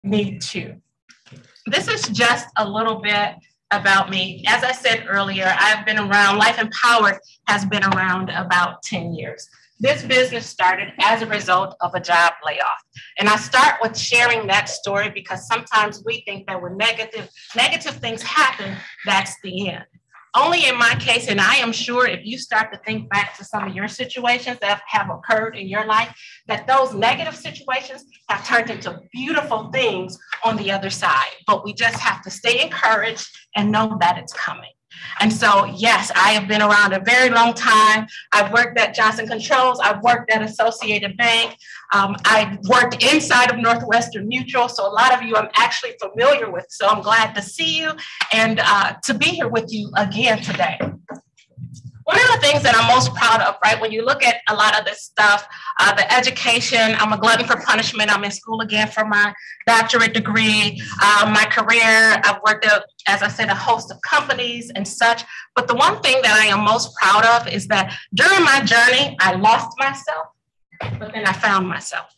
Me too. This is just a little bit about me. As I said earlier, I've been around, Life Empowered has been around about 10 years. This business started as a result of a job layoff. And I start with sharing that story because sometimes we think that when negative things happen, that's the end. Only in my case, and I am sure if you start to think back to some of your situations that have occurred in your life, that those negative situations have turned into beautiful things on the other side. But we just have to stay encouraged and know that it's coming. And so, yes, I have been around a very long time. I've worked at Johnson Controls. I've worked at Associated Bank. I've worked inside of Northwestern Mutual. So a lot of you I'm actually familiar with. So I'm glad to see you and to be here with you again today. One of the things that I'm most proud of, right, when you look at a lot of this stuff, the education, I'm a glutton for punishment. I'm in school again for my doctorate degree. My career, I've worked at, as I said, a host of companies and such. But the one thing that I am most proud of is that during my journey, I lost myself, but then I found myself.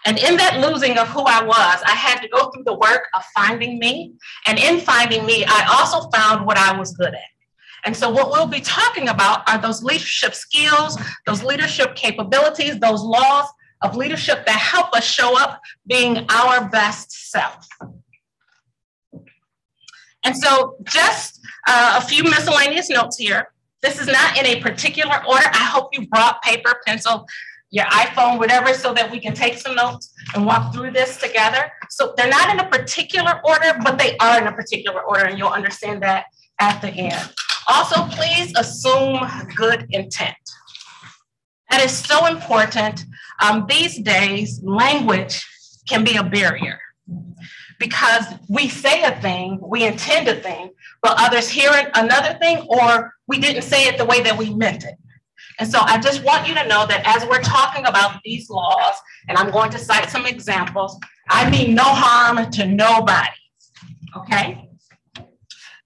And in that losing of who I was, I had to go through the work of finding me. And in finding me, I also found what I was good at. And so what we'll be talking about are those leadership skills, those leadership capabilities, those laws of leadership that help us show up being our best self. And so just a few miscellaneous notes here. This is not in a particular order. I hope you brought paper, pencil, your iPhone, whatever, so that we can take some notes and walk through this together. So they're not in a particular order, but they are in a particular order, and you'll understand that at the end. Also, please assume good intent. That is so important. These days, language can be a barrier because we say a thing, we intend a thing, but others hear another thing, or we didn't say it the way that we meant it. And so I just want you to know that as we're talking about these laws, and I'm going to cite some examples, I mean no harm to nobody, okay?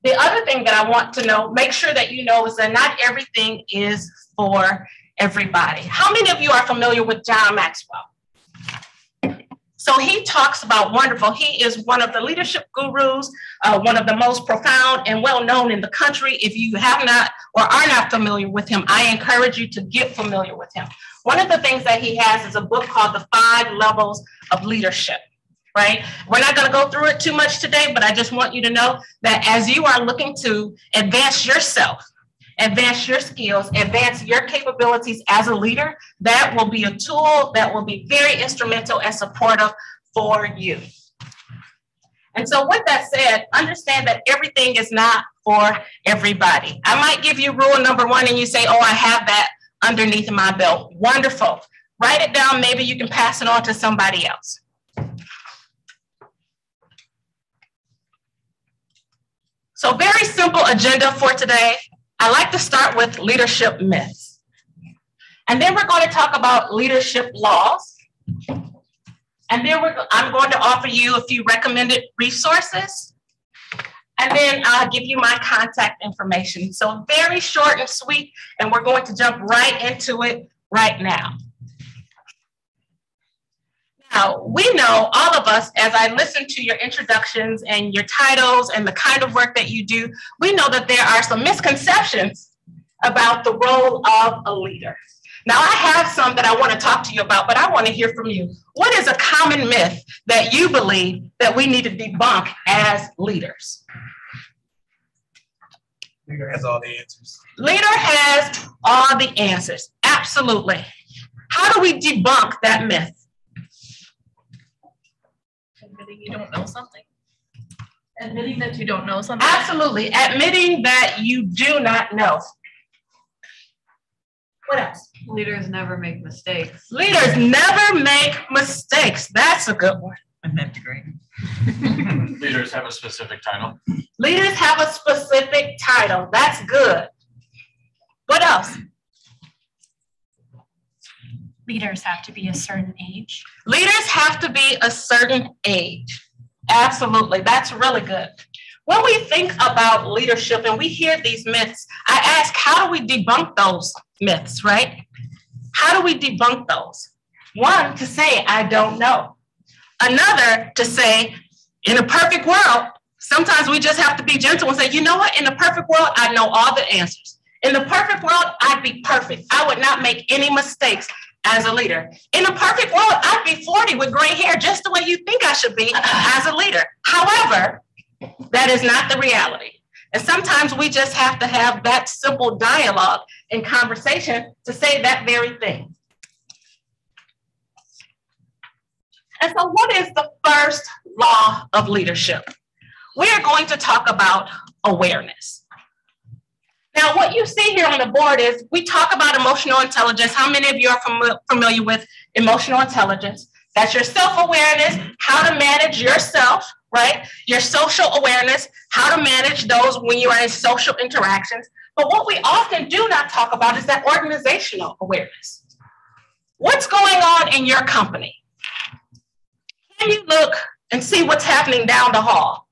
The other thing that I want to know, make sure that you know, is that not everything is for everybody. How many of you are familiar with John Maxwell? So he talks about wonderful. He is one of the leadership gurus, one of the most profound and well-known in the country. If you have not or are not familiar with him, I encourage you to get familiar with him. One of the things that he has is a book called The 5 Levels of Leadership. Right? We're not going to go through it too much today, but I just want you to know that as you are looking to advance yourself, advance your skills, advance your capabilities as a leader, that will be a tool that will be very instrumental and supportive for you. And so with that said, understand that everything is not for everybody. I might give you rule number 1 and you say, oh, I have that underneath my belt. Wonderful. Write it down. Maybe you can pass it on to somebody else. So very simple agenda for today. I like to start with leadership myths. And then we're going to talk about leadership laws. And then I'm going to offer you a few recommended resources. And then I'll give you my contact information. So very short and sweet, and we're going to jump right into it right now. Now, we know, all of us, as I listen to your introductions and your titles and the kind of work that you do, we know that there are some misconceptions about the role of a leader. Now, I have some that I want to talk to you about, but I want to hear from you. What is a common myth that you believe that we need to debunk as leaders? Leader has all the answers. Leader has all the answers. Absolutely. How do we debunk that myth? Admitting you don't know something. Admitting that you don't know something. Absolutely. Admitting that you do not know. What else? Leaders never make mistakes. Leaders never make mistakes. That's a good one. I meant to agree. Leaders have a specific title. Leaders have a specific title. That's good. What else? Leaders have to be a certain age. Leaders have to be a certain age. Absolutely. That's really good. When we think about leadership and we hear these myths, I ask, how do we debunk those myths, right? How do we debunk those? One, to say, I don't know. Another to say, in a perfect world, sometimes we just have to be gentle and say, you know what, in the perfect world, I know all the answers. In the perfect world, I'd be perfect. I would not make any mistakes as a leader. In a perfect world, I'd be 40 with gray hair just the way you think I should be as a leader. However, that is not the reality. And sometimes we just have to have that simple dialogue and conversation to say that very thing. And so what is the first law of leadership? We are going to talk about awareness. Now, what you see here on the board is we talk about emotional intelligence. How many of you are familiar with emotional intelligence? That's your self-awareness, how to manage yourself, right? Your social awareness, how to manage those when you are in social interactions. But what we often do not talk about is that organizational awareness. What's going on in your company? Can you look and see what's happening down the hall,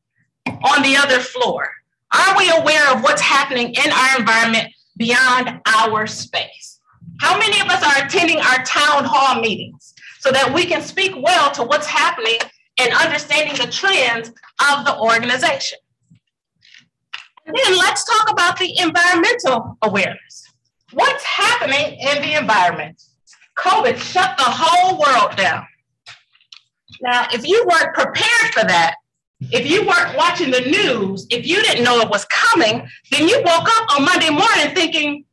on the other floor? Are we aware of what's happening in our environment beyond our space? How many of us are attending our town hall meetings so that we can speak well to what's happening and understanding the trends of the organization? And then let's talk about the environmental awareness. What's happening in the environment? COVID shut the whole world down. Now, if you weren't prepared for that, if you weren't watching the news, if you didn't know it was coming, then you woke up on Monday morning thinking,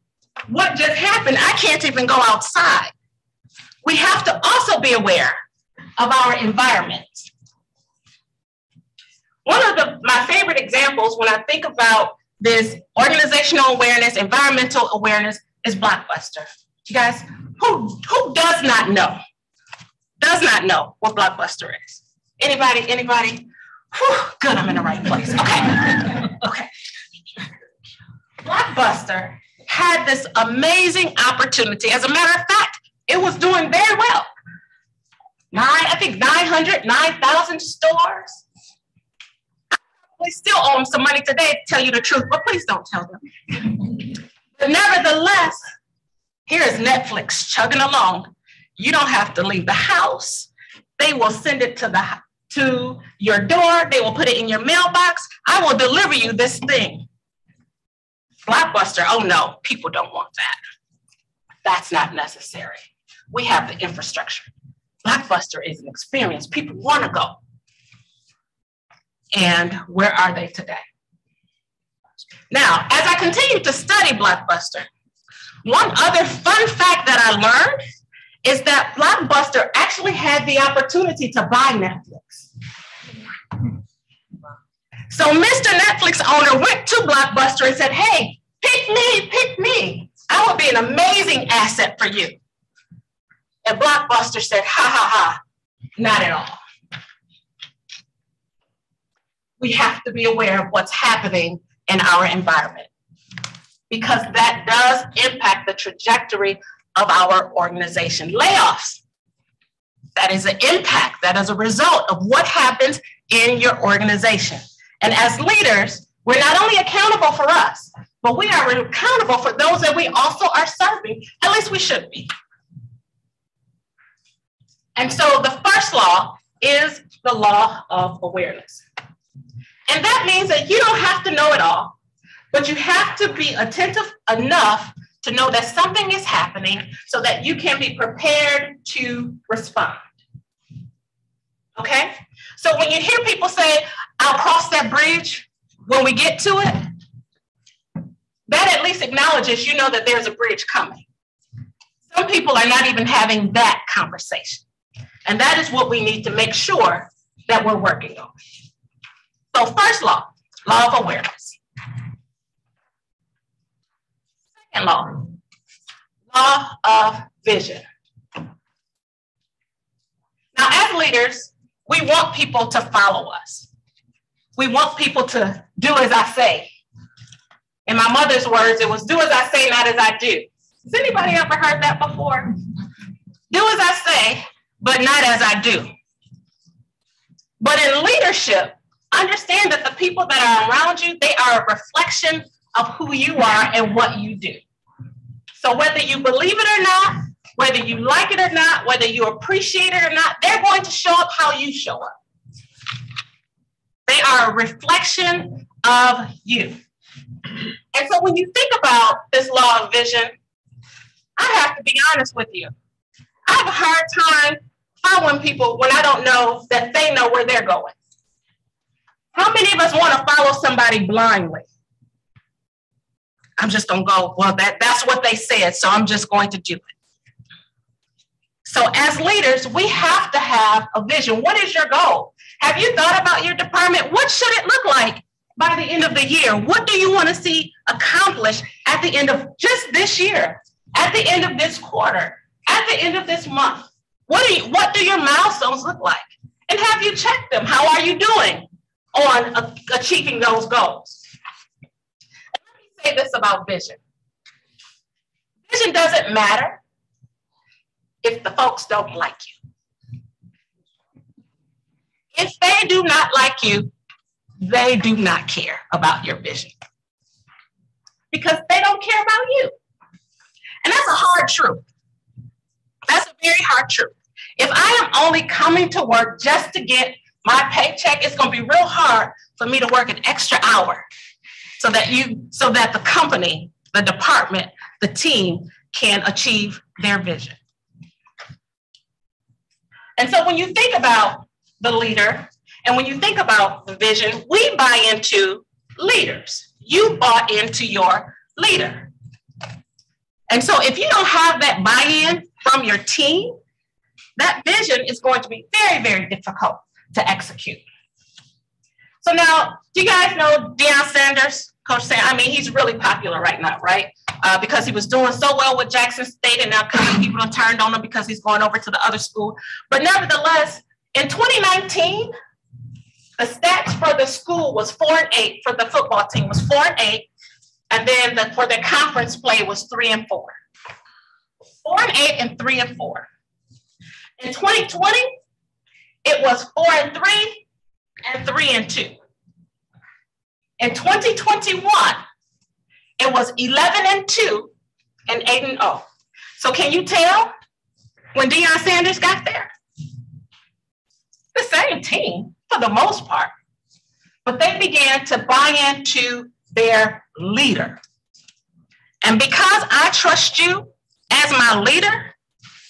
what just happened? I can't even go outside. We have to also be aware of our environment. One of my favorite examples when I think about this organizational awareness, environmental awareness is Blockbuster. You guys, who does not know what Blockbuster is? Anybody? Whew, good, I'm in the right place. Okay. Blockbuster had this amazing opportunity. As a matter of fact, it was doing very well. I think 9,000 stores. We still owe them some money today to tell you the truth, but please don't tell them. But nevertheless, here is Netflix chugging along. You don't have to leave the house. They will send it to your door. They will put it in your mailbox. I will deliver you this thing. Blockbuster, oh no, people don't want that. That's not necessary. We have the infrastructure. Blockbuster is an experience. People want to go. And where are they today? Now, as I continue to study Blockbuster, one other fun fact that I learned is that Blockbuster actually had the opportunity to buy Netflix. So Mr. Netflix owner went to Blockbuster and said, hey, pick me. I will be an amazing asset for you. And Blockbuster said, ha, not at all. We have to be aware of what's happening in our environment because that does impact the trajectory of our organization. Layoffs, that is an impact, that is a result of what happens in your organization. And as leaders, we're not only accountable for us, but we are accountable for those that we also are serving. At least we should be. And so the first law is the law of awareness. And that means that you don't have to know it all, but you have to be attentive enough to know that something is happening so that you can be prepared to respond. Okay? So when you hear people say, I'll cross that bridge when we get to it, that at least acknowledges you know that there's a bridge coming. Some people are not even having that conversation. And that is what we need to make sure that we're working on. So first law of awareness. Second law of vision. Now, as leaders, we want people to follow us. We want people to do as I say. In my mother's words, it was do as I say, not as I do. Has anybody ever heard that before? Do as I say, but not as I do. But in leadership, understand that the people that are around you, they are a reflection of who you are and what you do. So whether you believe it or not, Whether you like it or not, whether you appreciate it or not, they're going to show up how you show up. They are a reflection of you. And so when you think about this law of vision, I have to be honest with you. I have a hard time following people when I don't know that they know where they're going. How many of us want to follow somebody blindly? I'm just going to go, well, that's what they said, so I'm just going to do it. So as leaders, we have to have a vision. What is your goal? Have you thought about your department? What should it look like by the end of the year? What do you want to see accomplished at the end of just this year, at the end of this quarter, at the end of this month? What do your milestones look like? And have you checked them? How are you doing on achieving those goals? And let me say this about vision. Vision doesn't matter if the folks don't like you. If they do not like you, they do not care about your vision because they don't care about you. And that's a hard truth. That's a very hard truth. If I am only coming to work just to get my paycheck, it's going to be real hard for me to work an extra hour so that the company, the department, the team can achieve their vision. And so when you think about the leader and when you think about the vision, we buy into leaders. You bought into your leader. And so if you don't have that buy-in from your team, that vision is going to be very, very difficult to execute. So now, do you guys know Deion Sanders? Coach Sanders, I mean, he's really popular right now, right? Because he was doing so well with Jackson State, and now people have turned on him because he's going over to the other school. But nevertheless, in 2019, the stats for the school was 4-8, for the football team was 4-8, and then for their conference play was 3-4. 4-8 and 3-4. In 2020, it was 4-3 and 3-2. In 2021, it was 11-2 and 8-0. So can you tell when Deion Sanders got there? The same team for the most part, but they began to buy into their leader. And because I trust you as my leader,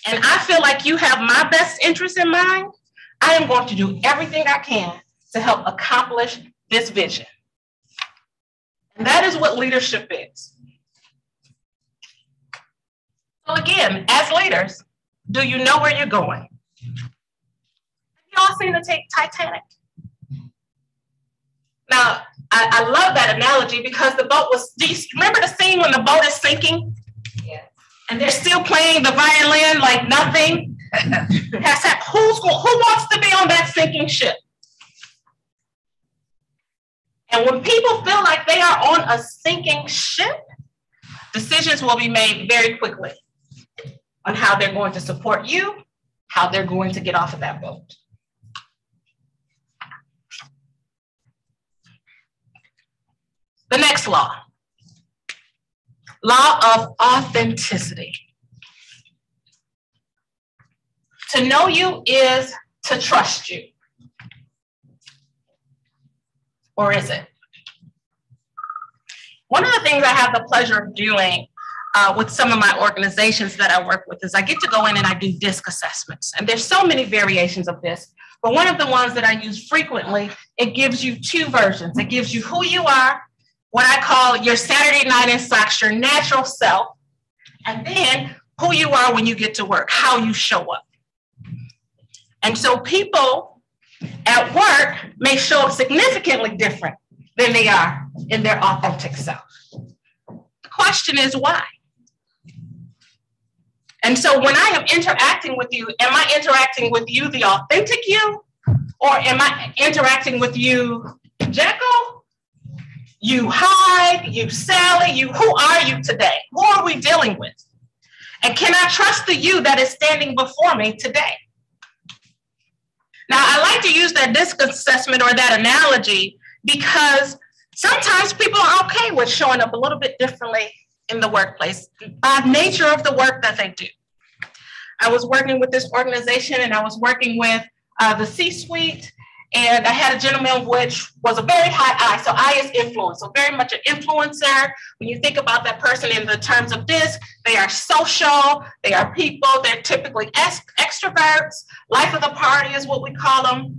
and I feel like you have my best interest in mind, I am going to do everything I can to help accomplish this vision. And that is what leadership is. So again, as leaders, do you know where you're going? Have you all seen the Titanic? Now, I love that analogy because the boat was, do you remember the scene when the boat is sinking? Yeah. And they're still playing the violin like nothing? Who wants to be on that sinking ship? And when people feel like they are on a sinking ship, decisions will be made very quickly on how they're going to support you, how they're going to get off of that boat. The next law of authenticity. To know you is to trust you. Or is it? One of the things I have the pleasure of doing with some of my organizations that I work with is I get to go in and I do DISC assessments. And there's so many variations of this. But one of the ones that I use frequently, it gives you two versions. It gives you who you are, what I call your Saturday night in socks, your natural self, and then who you are when you get to work, how you show up. And so people at work may show up significantly different than they are in their authentic self. The question is why? And so when I am interacting with you, am I interacting with you, the authentic you, or am I interacting with you, Jekyll, you Hyde, you Sally, who are you today? Who are we dealing with? And can I trust the you that is standing before me today? Now, I like to use that DISC assessment or that analogy because sometimes people are okay with showing up a little bit differently in the workplace by nature of the work that they do. I was working with this organization and I was working with the C-suite, and I had a gentleman which was a very high I. So I is influence, so very much an influencer. When you think about that person in the terms of this, they are social, they are people, they're typically extroverts. Life of the party is what we call them.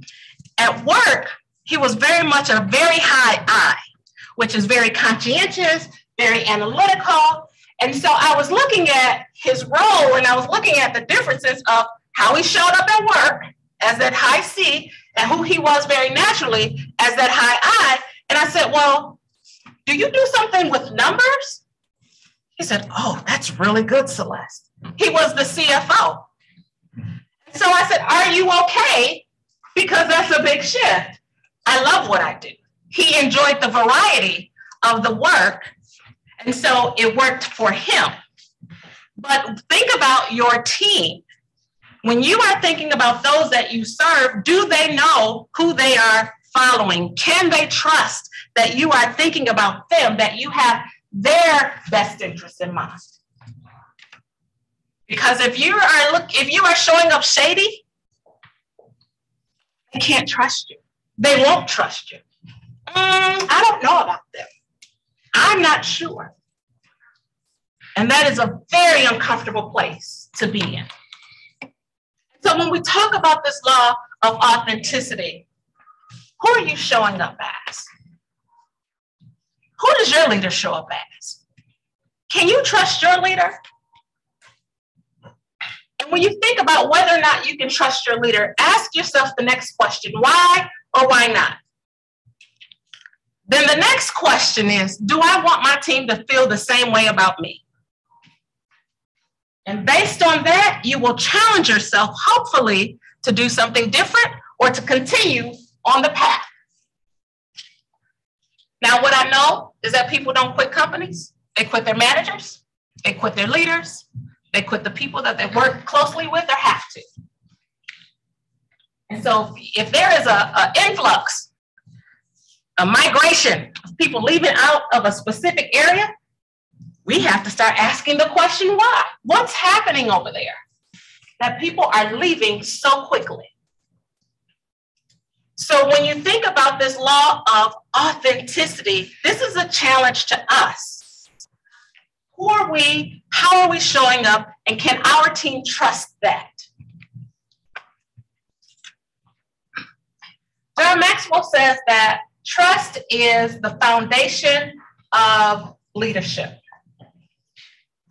At work, he was very much a very high I, which is very conscientious, very analytical. And so I was looking at his role and I was looking at the differences of how he showed up at work as that high C and who he was very naturally as that high I. And I said, well, do you do something with numbers? He said, oh, that's really good, Celeste. He was the CFO. So I said, are you okay? Because that's a big shift. I love what I do. He enjoyed the variety of the work. And so it worked for him. But think about your team. When you are thinking about those that you serve, do they know who they are following? Can they trust that you are thinking about them, that you have their best interest in mind? Because if you are showing up shady, they can't trust you. They won't trust you. I don't know about them. I'm not sure. And that is a very uncomfortable place to be in. So when we talk about this law of authenticity, who are you showing up as? Who does your leader show up as? Can you trust your leader? And when you think about whether or not you can trust your leader, ask yourself the next question, why or why not? Then the next question is, do I want my team to feel the same way about me? And based on that, you will challenge yourself, hopefully, to do something different or to continue on the path. Now, what I know is that people don't quit companies. They quit their managers. They quit their leaders. They quit the people that they work closely with or have to. And so if there is an influx, a migration of people leaving out of a specific area, we have to start asking the question, why? What's happening over there that people are leaving so quickly? So when you think about this law of authenticity, this is a challenge to us. Who are we? How are we showing up? And can our team trust that? John Maxwell says that trust is the foundation of leadership.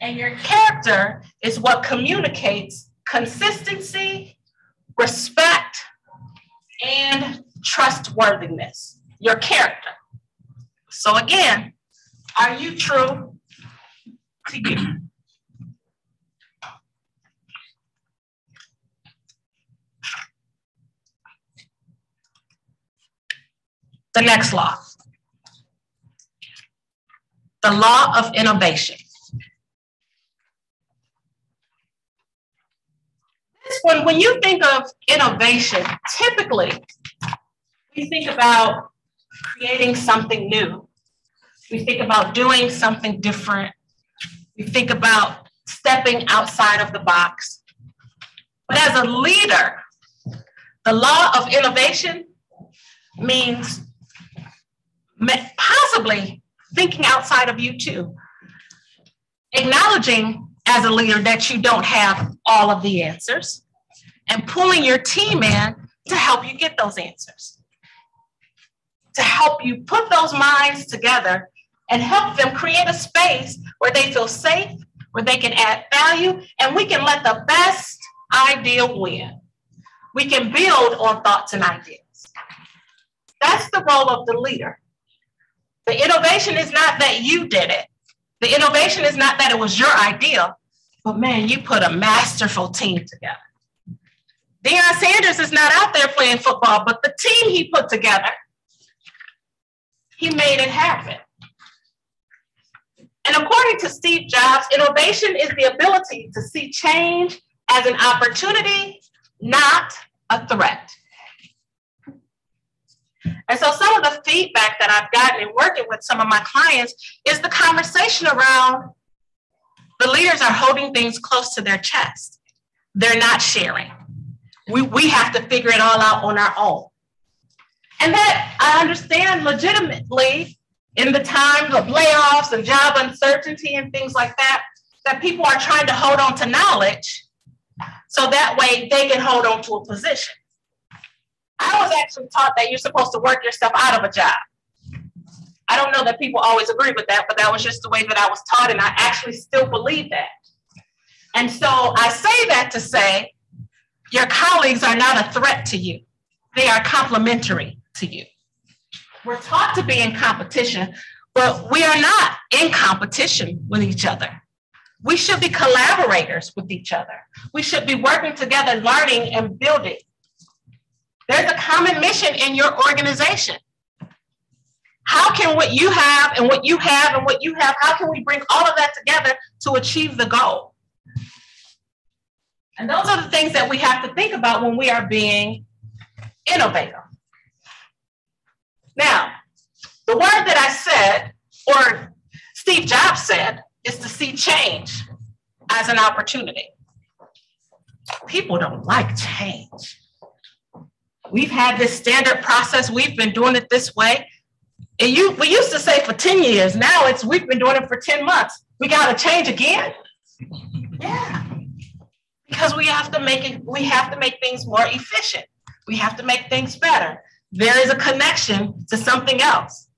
And your character is what communicates consistency, respect, and trustworthiness. Your character. So again, are you true to you? The next law. The law of innovation. This one, when you think of innovation, typically we think about creating something new. We think about doing something different. We think about stepping outside of the box. But as a leader, the law of innovation means possibly thinking outside of you too. Acknowledging as a leader that you don't have all of the answers and pulling your team in to help you get those answers. To help you put those minds together and help them create a space where they feel safe, where they can add value, and we can let the best idea win. We can build on thoughts and ideas. That's the role of the leader. The innovation is not that you did it. The innovation is not that it was your idea, but man, you put a masterful team together. Deion Sanders is not out there playing football, but the team he put together, he made it happen. And according to Steve Jobs, innovation is the ability to see change as an opportunity, not a threat. And so some of the feedback that I've gotten in working with some of my clients is the conversation around the leaders are holding things close to their chest. they're not sharing. We have to figure it all out on our own. And that I understand legitimately in the times of layoffs and job uncertainty and things like that, that people are trying to hold on to knowledge so that way they can hold on to a position. I was actually taught that you're supposed to work yourself out of a job. I don't know that people always agree with that, but that was just the way that I was taught, and I actually still believe that. And so I say that to say, your colleagues are not a threat to you. They are complementary to you. We're taught to be in competition, but we are not in competition with each other. We should be collaborators with each other. We should be working together, learning and building. There's a common mission in your organization. How can what you have and what you have and what you have, how can we bring all of that together to achieve the goal? And those are the things that we have to think about when we are being innovative. Now, the word that I said, or Steve Jobs said, is to see change as an opportunity. People don't like change. We've had this standard process. We've been doing it this way. And we used to say for 10 years. Now we've been doing it for 10 months. We got to change again. Yeah. Because we have to make things more efficient. We have to make things better. There is a connection to something else.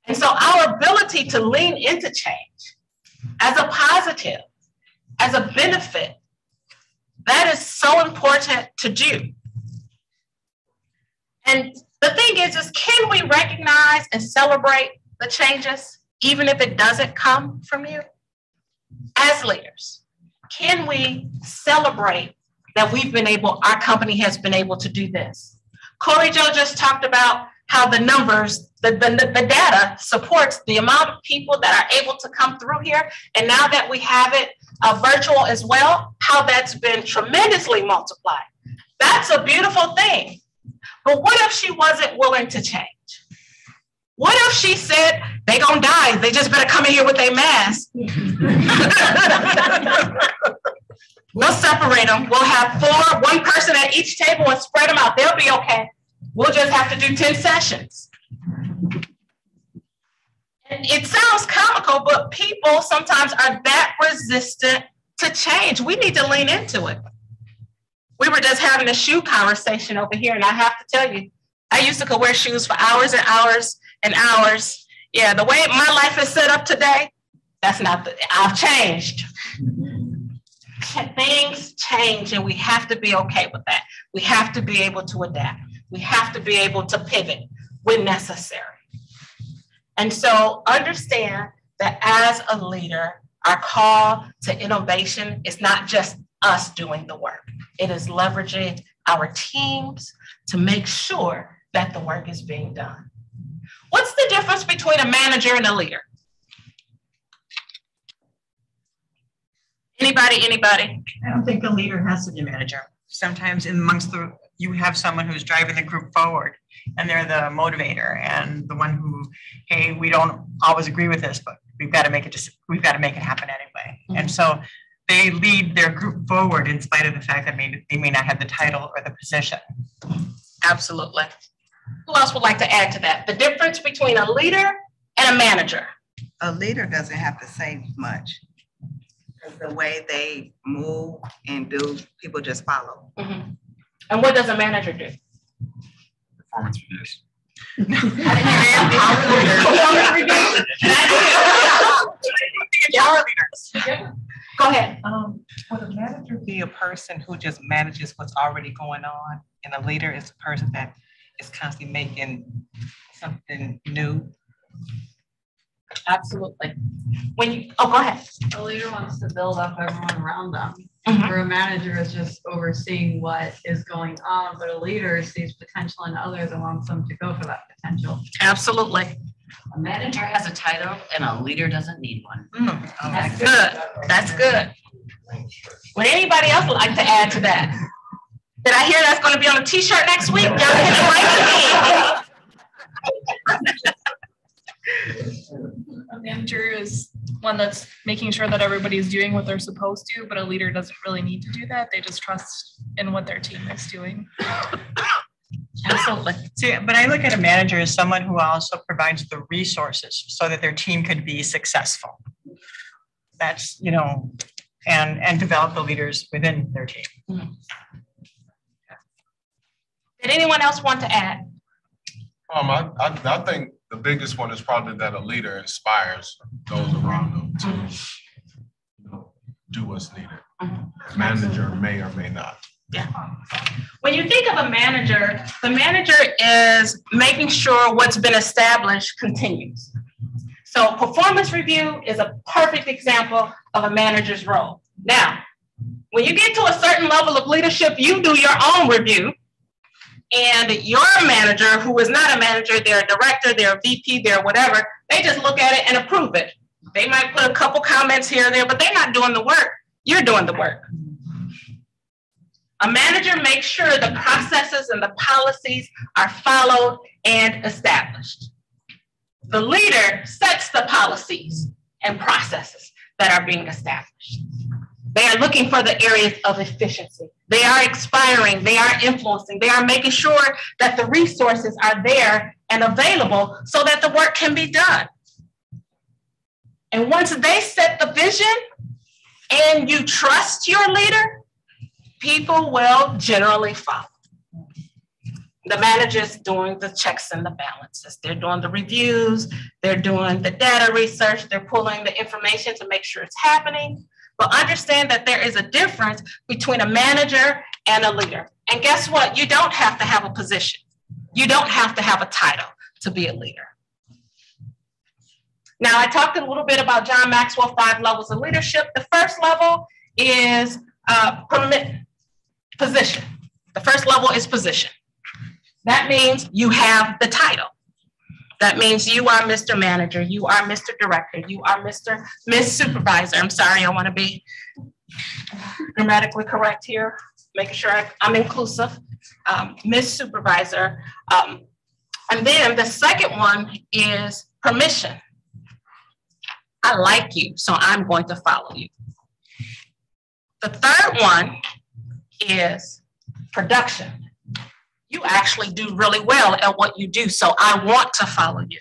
And so our ability to lean into change as a positive, as a benefit, that is so important to do. And the thing is can we recognize and celebrate the changes, even if it doesn't come from you? As leaders, can we celebrate that our company has been able to do this? Corey Joe just talked about how the numbers, the data supports the amount of people that are able to come through here. And now that we have it virtual as well, how that's been tremendously multiplied. That's a beautiful thing. But what if she wasn't willing to change? What if she said, they gonna die, they just better come in here with their mask? We'll separate them. We'll have one person at each table and spread them out. They'll be okay. We'll just have to do 10 sessions. And it sounds comical, but people sometimes are that resistant to change. We need to lean into it. We were just having a shoe conversation over here, and I have to tell you, I used to go wear shoes for hours and hours and hours. Yeah, the way my life is set up today, I've changed. Things change, and we have to be okay with that. We have to be able to adapt. We have to be able to pivot when necessary. And so understand that as a leader, our call to innovation is not just us doing the work. It is leveraging our teams to make sure that the work is being done. What's the difference between a manager and a leader? Anybody? I don't think a leader has to be a manager. Sometimes you have someone who's driving the group forward, and they're the motivator and the one who, hey, we don't always agree with this, but we've got to make it happen anyway. Mm-hmm. And so they lead their group forward in spite of the fact that they may not have the title or the position. Absolutely. Who else would like to add to that? The difference between a leader and a manager. A leader doesn't have to say much. The way they move and do, people just follow. Mm-hmm. And what does a manager do? Performance reviews. Go ahead. Would a manager be a person who just manages what's already going on, and a leader is a person that is constantly making something new? Absolutely. Go ahead. A leader wants to build up everyone around them. Mm-hmm. Where a manager is just overseeing what is going on, but a leader sees potential in others and wants them to go for that potential. Absolutely. A manager has a title and a leader doesn't need one. That's good. That's good. Would anybody else like to add to that? Did I hear that's going to be on a t-shirt next week? Y'all hit it right to me. Manager is one that's making sure that everybody's doing what they're supposed to, but a leader doesn't really need to do that. They just trust in what their team is doing. Absolutely. See, but I look at a manager as someone who also provides the resources so that their team could be successful. That's, you know, and develop the leaders within their team. Did anyone else want to add? I think the biggest one is probably that a leader inspires those around them to, you know, do what's needed. A manager may or may not. Yeah. When you think of a manager, the manager is making sure what's been established continues. So performance review is a perfect example of a manager's role. Now, when you get to a certain level of leadership, you do your own review. And your manager, who is not a manager, they're a director, they're a VP, they're whatever, they just look at it and approve it. They might put a couple comments here or there, but they're not doing the work. You're doing the work. A manager makes sure the processes and the policies are followed and established. The leader sets the policies and processes that are being established. They are looking for the areas of efficiency. They are expiring, they are influencing, they are making sure that the resources are there and available so that the work can be done. And once they set the vision and you trust your leader, people will generally follow. The manager's doing the checks and the balances. They're doing the reviews, they're doing the data research, they're pulling the information to make sure it's happening. But understand that there is a difference between a manager and a leader. And guess what? You don't have to have a position. You don't have to have a title to be a leader. Now, I talked a little bit about John Maxwell, 5 levels of leadership. The first level is position. The first level is position. That means you have the title. That means you are Mr. Manager, you are Mr. Director, you are Miss Supervisor. I'm sorry, I want to be grammatically correct here, making sure I'm inclusive. Miss Supervisor. And then the second one is permission. I like you, so I'm going to follow you. The third one is production. You actually do really well at what you do, so I want to follow you.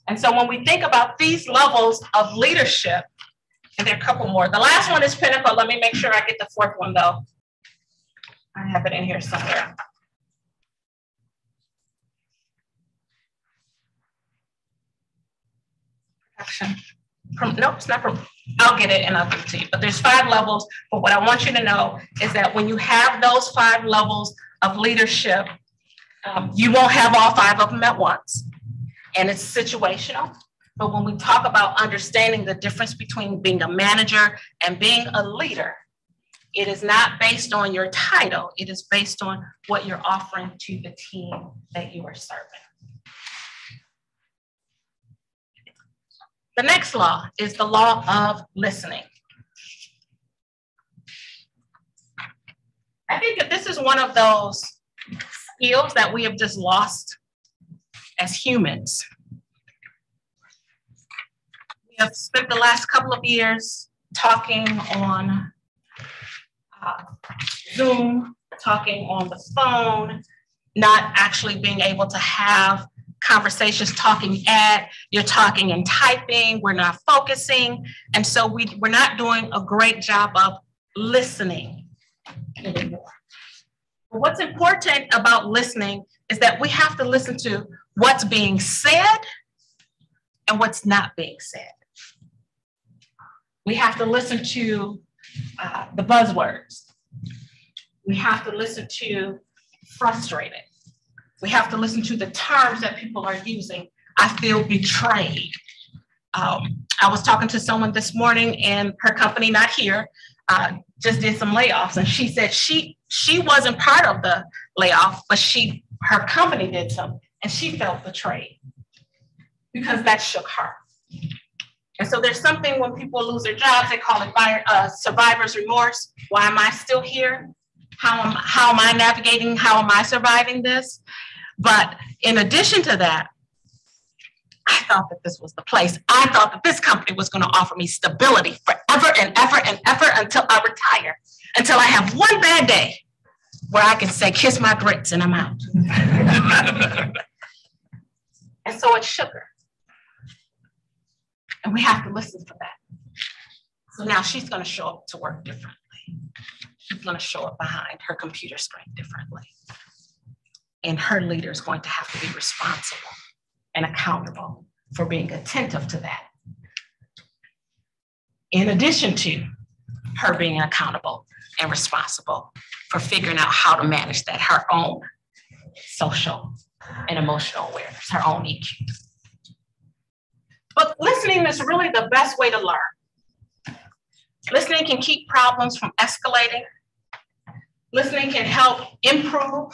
And so when we think about these levels of leadership, and there are a couple more. The last one is pinnacle. Let me make sure I get the fourth one, though. I have it in here somewhere. Production. Nope, it's not. I'll get it and I'll give it to you. But there's 5 levels. But what I want you to know is that when you have those 5 levels of leadership, you won't have all 5 of them at once. And it's situational. But when we talk about understanding the difference between being a manager and being a leader, it is not based on your title. It is based on what you're offering to the team that you are serving. The next law is the law of listening. I think that this is one of those skills that we have just lost as humans. We have spent the last couple of years talking on Zoom, talking on the phone, not actually being able to have conversations, you're talking and typing, we're not focusing. And so we're not doing a great job of listening anymore. But what's important about listening is that we have to listen to what's being said and what's not being said. We have to listen to the buzzwords. We have to listen to frustrated. We have to listen to the terms that people are using. I feel betrayed. I was talking to someone this morning and her company, not here, just did some layoffs. And she said she wasn't part of the layoff, but her company did some, and she felt betrayed because that shook her. And so there's something when people lose their jobs, they call it survivor's remorse. Why am I still here? How am I navigating? How am I surviving this? But in addition to that, I thought that this was the place. I thought that this company was going to offer me stability forever and ever and ever until I retire, until I have one bad day where I can say, kiss my grits and I'm out. And so it shook her. And we have to listen for that. So now she's going to show up to work differently. She's going to show up behind her computer screen differently. And her leader is going to have to be responsible and accountable for being attentive to that. In addition to her being accountable and responsible for figuring out how to manage that, her own social and emotional awareness, her own EQ. But listening is really the best way to learn. Listening can keep problems from escalating. Listening can help improve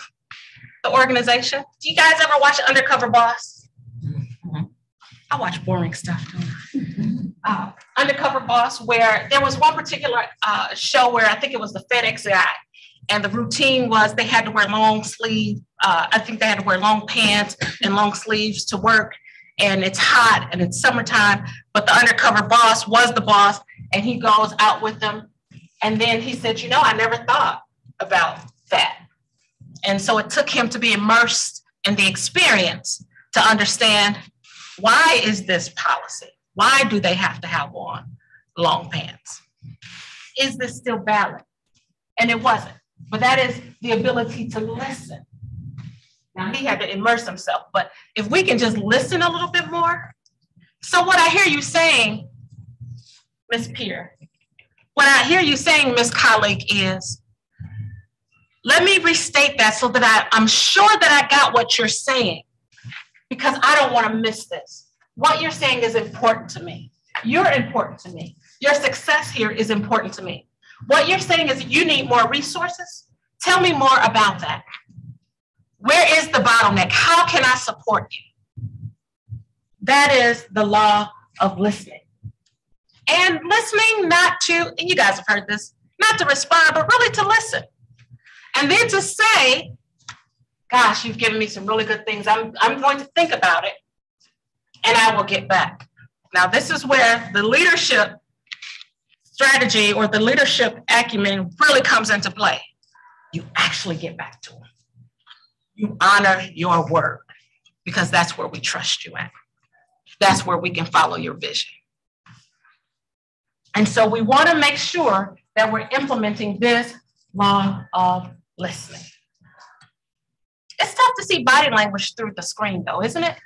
the organization. Do you guys ever watch Undercover Boss? I watch boring stuff. Undercover Boss, where there was one particular show where I think it was the FedEx guy, and the routine was they had to wear long sleeve. I think they had to wear long pants and long sleeves to work, and it's hot and it's summertime, but the undercover boss was the boss, and he goes out with them. And then he said, you know, I never thought about that. And so it took him to be immersed in the experience to understand, why is this policy? Why do they have to have on long pants? Is this still valid? And it wasn't. But that is the ability to listen. Now, he had to immerse himself, but if we can just listen a little bit more. So what I hear you saying, Ms. Peer, what I hear you saying, Ms. Colleague, is, let me restate that so that I'm sure that I got what you're saying, because I don't want to miss this. What you're saying is important to me. You're important to me. Your success here is important to me. What you're saying is you need more resources. Tell me more about that. Where is the bottleneck? How can I support you? That is the law of listening. And listening not to, and you guys have heard this, not to respond, but really to listen. And then to say, gosh, you've given me some really good things. I'm going to think about it, and I will get back. Now, this is where the leadership strategy or the leadership acumen really comes into play. You actually get back to them. You honor your word, because that's where we trust you at. That's where we can follow your vision. And so we want to make sure that we're implementing this law of listening. It's tough to see body language through the screen, though, isn't it?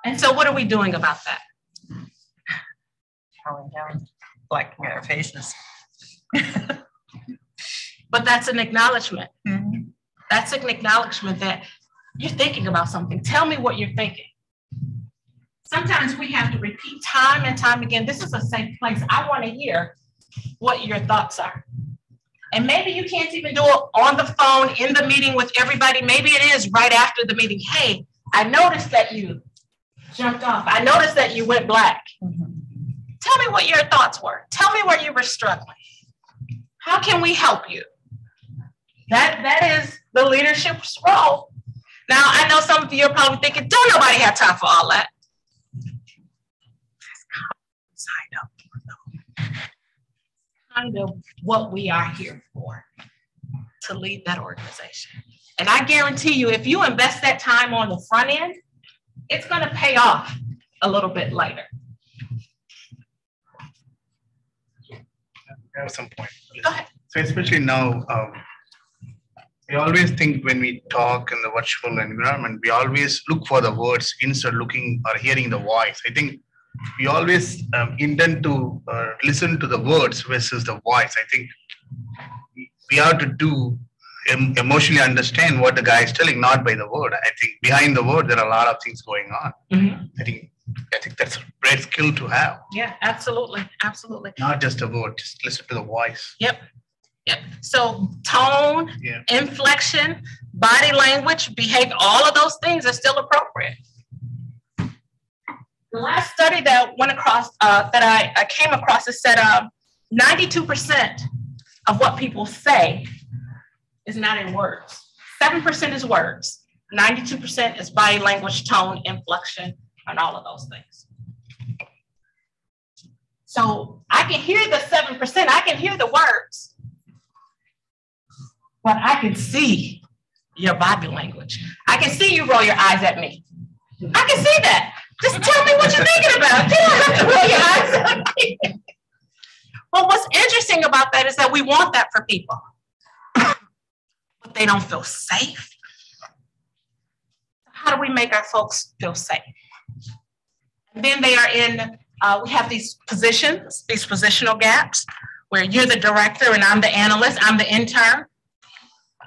And so what are we doing about that? Throwing down, blacking our faces. But that's an acknowledgement. Mm-hmm. That's an acknowledgement that you're thinking about something. Tell me what you're thinking. Sometimes we have to repeat time and time again. This is a safe place. I want to hear what your thoughts are. And maybe you can't even do it on the phone in the meeting with everybody. Maybe it is right after the meeting. Hey, I noticed that you jumped off. I noticed that you went black. Mm-hmm. Tell me what your thoughts were. Tell me where you were struggling. How can we help you? That is the leadership's role. Now, I know some of you are probably thinking, don't nobody have time for all that. Kind of what we are here for, to lead that organization. And I guarantee you, if you invest that time on the front end, it's going to pay off a little bit later. I have some point. Go ahead. So especially now, we always think when we talk in the virtual environment, we always look for the words instead of looking or hearing the voice. I think we always intend to listen to the words versus the voice. I think we have to do emotionally understand what the guy is telling, not by the word. I think behind the word, there are a lot of things going on. Mm-hmm. I think that's a great skill to have. Yeah, absolutely. Absolutely. Not just a word, just listen to the voice. Yep. Yep. So tone, inflection, body language, behavior, all of those things are still appropriate. The last study that went across, that I came across, is said 92% of what people say is not in words. 7% is words. 92% is body language, tone, inflection, and all of those things. So I can hear the 7%, I can hear the words, but I can see your body language. I can see you roll your eyes at me. I can see that. Just tell me what you're thinking about. You don't have to roll your eyes at me. Well, what's interesting about that is that we want that for people, but they don't feel safe. How do we make our folks feel safe? And then they are in, we have these positions, these positional gaps, where you're the director and I'm the analyst, I'm the intern.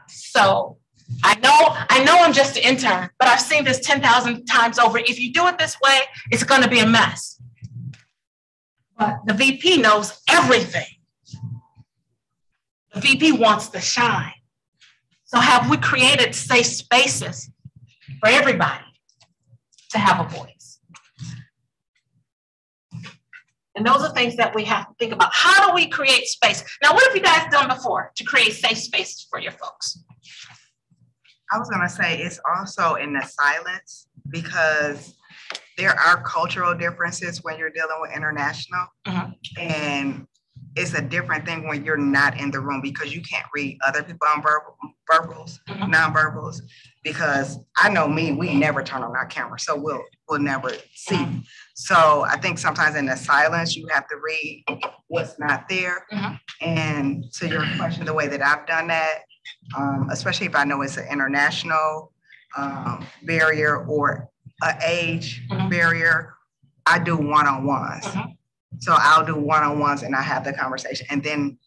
So I know I'm just an intern, but I've seen this 10,000 times over. If you do it this way, it's going to be a mess. But the VP knows everything. The VP wants to shine. So have we created safe spaces for everybody to have a voice? And those are things that we have to think about. How do we create space? Now, what have you guys done before to create safe spaces for your folks? I was gonna say it's also in the silence, because there are cultural differences when you're dealing with international. And it's a different thing when you're not in the room, because you can't read other people on verbals, nonverbals, because I know me, we never turn on our camera, so we'll never see. So I think sometimes in the silence, you have to read what's not there. And to your question, the way that I've done that, especially if I know it's an international barrier or an age barrier, I do one-on-ones. So I'll do one-on-ones and I have the conversation, and then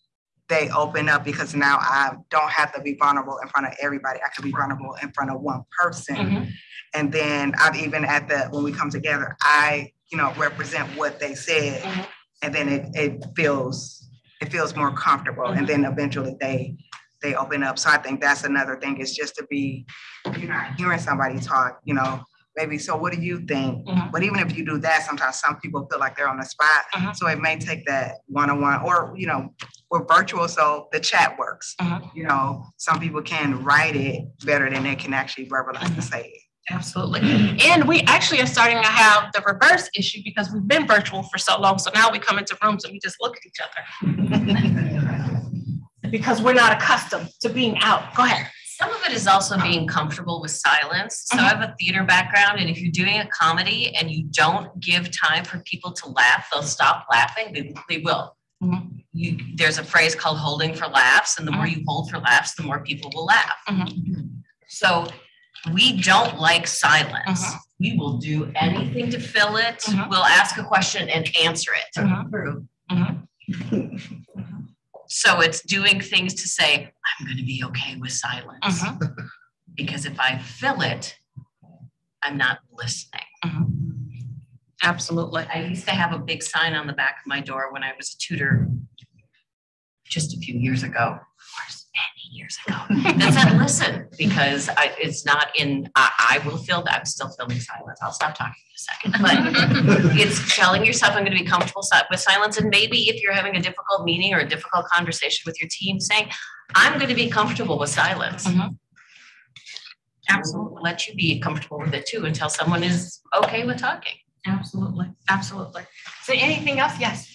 they open up, because now I don't have to be vulnerable in front of everybody. I can be vulnerable in front of one person. And then I've even when we come together, I, represent what they said, and then it feels more comfortable. And then eventually they open up. So I think that's another thing, is just to be, hearing somebody talk, maybe, so what do you think? But even if you do that, sometimes some people feel like they're on the spot. So it may take that one-on-one, or, we're virtual, so the chat works. Some people can write it better than they can actually verbalize and say it. Absolutely. And we actually are starting to have the reverse issue, because we've been virtual for so long. So now we come into rooms and we just look at each other. Because we're not accustomed to being out. Go ahead. Some of it is also being comfortable with silence. So I have a theater background, and if you're doing a comedy and you don't give time for people to laugh, they'll stop laughing. They will. There's a phrase called holding for laughs, and the more you hold for laughs, the more people will laugh. So we don't like silence. We will do anything to fill it. We'll ask a question and answer it. So it's doing things to say, I'm going to be okay with silence. Because if I fill it, I'm not listening. Absolutely. I used to have a big sign on the back of my door when I was a tutor just a few years ago, of course, many years ago, that said, listen, because it's not in, I will fill that. I'm still filling silence. I'll stop talking in a second. But it's telling yourself I'm going to be comfortable with silence. And maybe if you're having a difficult meeting or a difficult conversation with your team, saying, I'm going to be comfortable with silence. Absolutely. Let you be comfortable with it too, until someone is okay with talking. Absolutely. Absolutely. So anything else? Yes.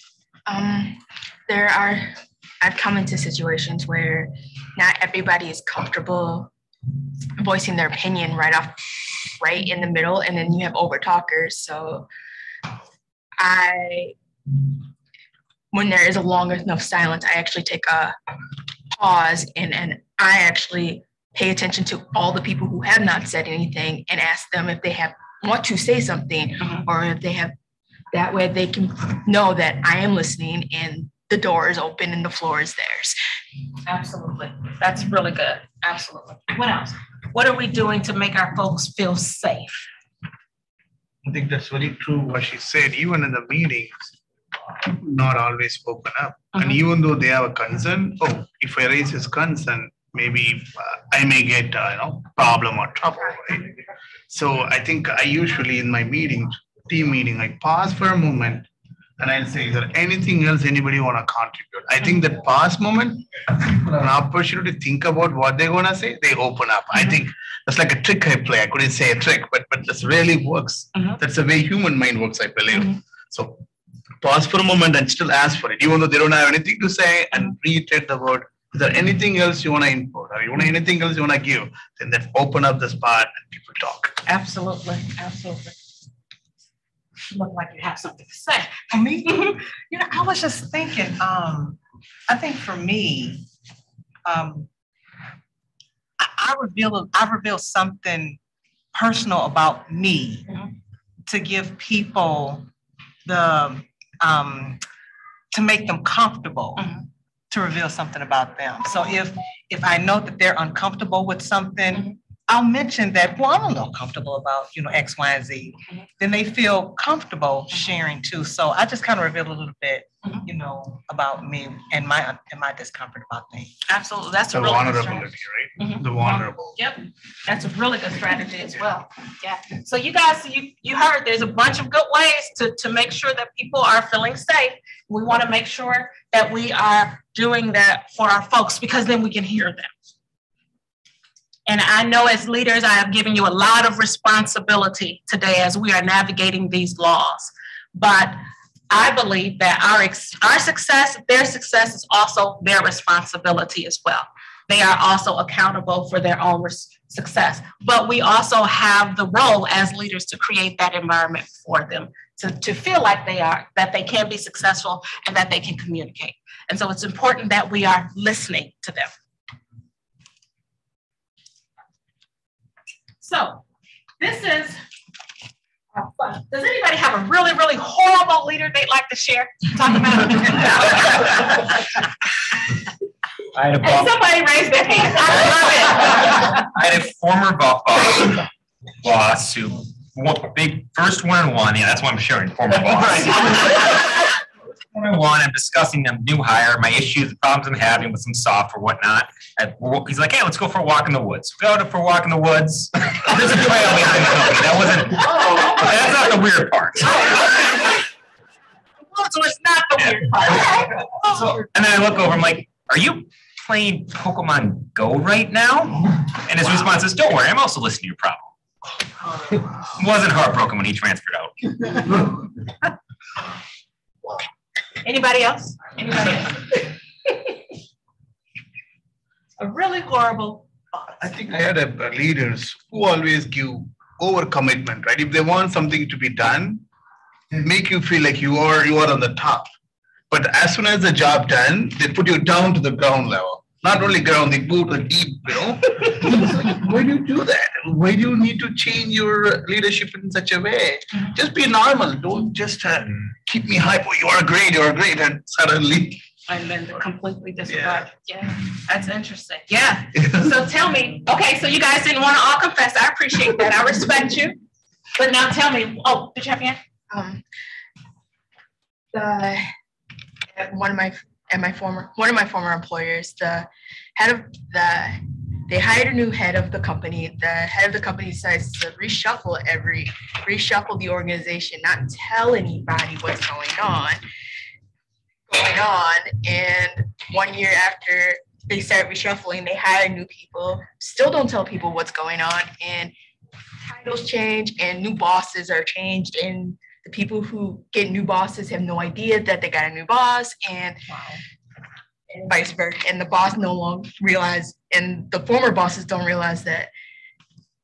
I've come into situations where not everybody is comfortable voicing their opinion right in the middle, and then you have over talkers. So when there is a long enough silence, I actually take a pause and I actually pay attention to all the people who have not said anything and ask them if they want to say something, or if they have, that way they can know that I am listening and the door is open and the floor is theirs. Absolutely. That's really good. Absolutely. What else? What are we doing to make our folks feel safe? I think that's very true what she said. Even in the meetings, people not always open up. And even though they have a concern, if I raise this concern, maybe I may get problem or trouble, right? So I think I usually in my meetings, team meeting, I pause for a moment and I'll say, is there anything else anybody want to contribute? I think that pause moment, people have an opportunity to think about what they're gonna say, they open up. I think that's like a trick I play. I couldn't say a trick, but this really works. That's the way human mind works, I believe. So pause for a moment and still ask for it, even though they don't have anything to say, and reiterate the word. Is there anything else you want to input, or you want anything else you want to give? Then that open up the spot and people talk. Absolutely, absolutely. You look like you have something to say. For me, you know, I was just thinking, I think for me, I reveal something personal about me to give people the, to make them comfortable to reveal something about them. So if I know that they're uncomfortable with something, I'll mention that, well, I'm not comfortable about, you know, X, Y, and Z. Then they feel comfortable sharing too. So I just kind of reveal a little bit, you know, about me and my discomfort about things. Absolutely, that's a The really good vulnerability, strategy. right? The vulnerable. Yep, that's a really good strategy as well. Yeah. So you guys, you heard there's a bunch of good ways to make sure that people are feeling safe. We want to make sure that we are doing that for our folks, because then we can hear them. And I know as leaders, I have given you a lot of responsibility today as we are navigating these laws. But I believe that our success, their success is also their responsibility as well. They are also accountable for their own success. But we also have the role as leaders to create that environment for them, to feel like that they can be successful and that they can communicate. And so it's important that we are listening to them. So this is fun. Does anybody have a really, really horrible leader they'd like to share? Talk about and somebody raised their hand. I love it. I had a former boss who, big first one-on-one, yeah, that's why I'm sharing, former boss. One-on-one, I'm discussing a new hire, my issues, the problems I'm having with some software, whatnot. He's like, hey, let's go for a walk in the woods. We go for a walk in the woods. There's a trail behind the company. That's not the weird part. So it's not the weird part. So, and then I look over, I'm like, are you playing Pokemon Go right now? And his response is, don't worry, I'm also listening to your problem. Wasn't heartbroken when he transferred out. Anybody else? Anybody else? A really horrible boss. I think I had leaders who always give overcommitment, right? If they want something to be done, they make you feel like you are on the top. But as soon as the job done, they put you down to the ground level. Not only ground, they go to the deep, you know? Why do you do that? Why do you need to change your leadership in such a way? Just be normal. Don't just keep me hype. Oh, you are great, and suddenly. And then completely disregard. Yeah, that's interesting. Yeah. So tell me, okay, so you guys didn't want to all confess. I appreciate that. I respect you. But now tell me, oh, did you have your hand? One of my former employers, they hired a new head of the company. The head of the company decides to reshuffle the organization, not tell anybody what's going on. And 1 year after they start reshuffling, they hire new people, still don't tell people what's going on, and titles change and new bosses are changed, and the people who get new bosses have no idea that they got a new boss, and vice versa. And the boss no longer realize, and the former bosses don't realize that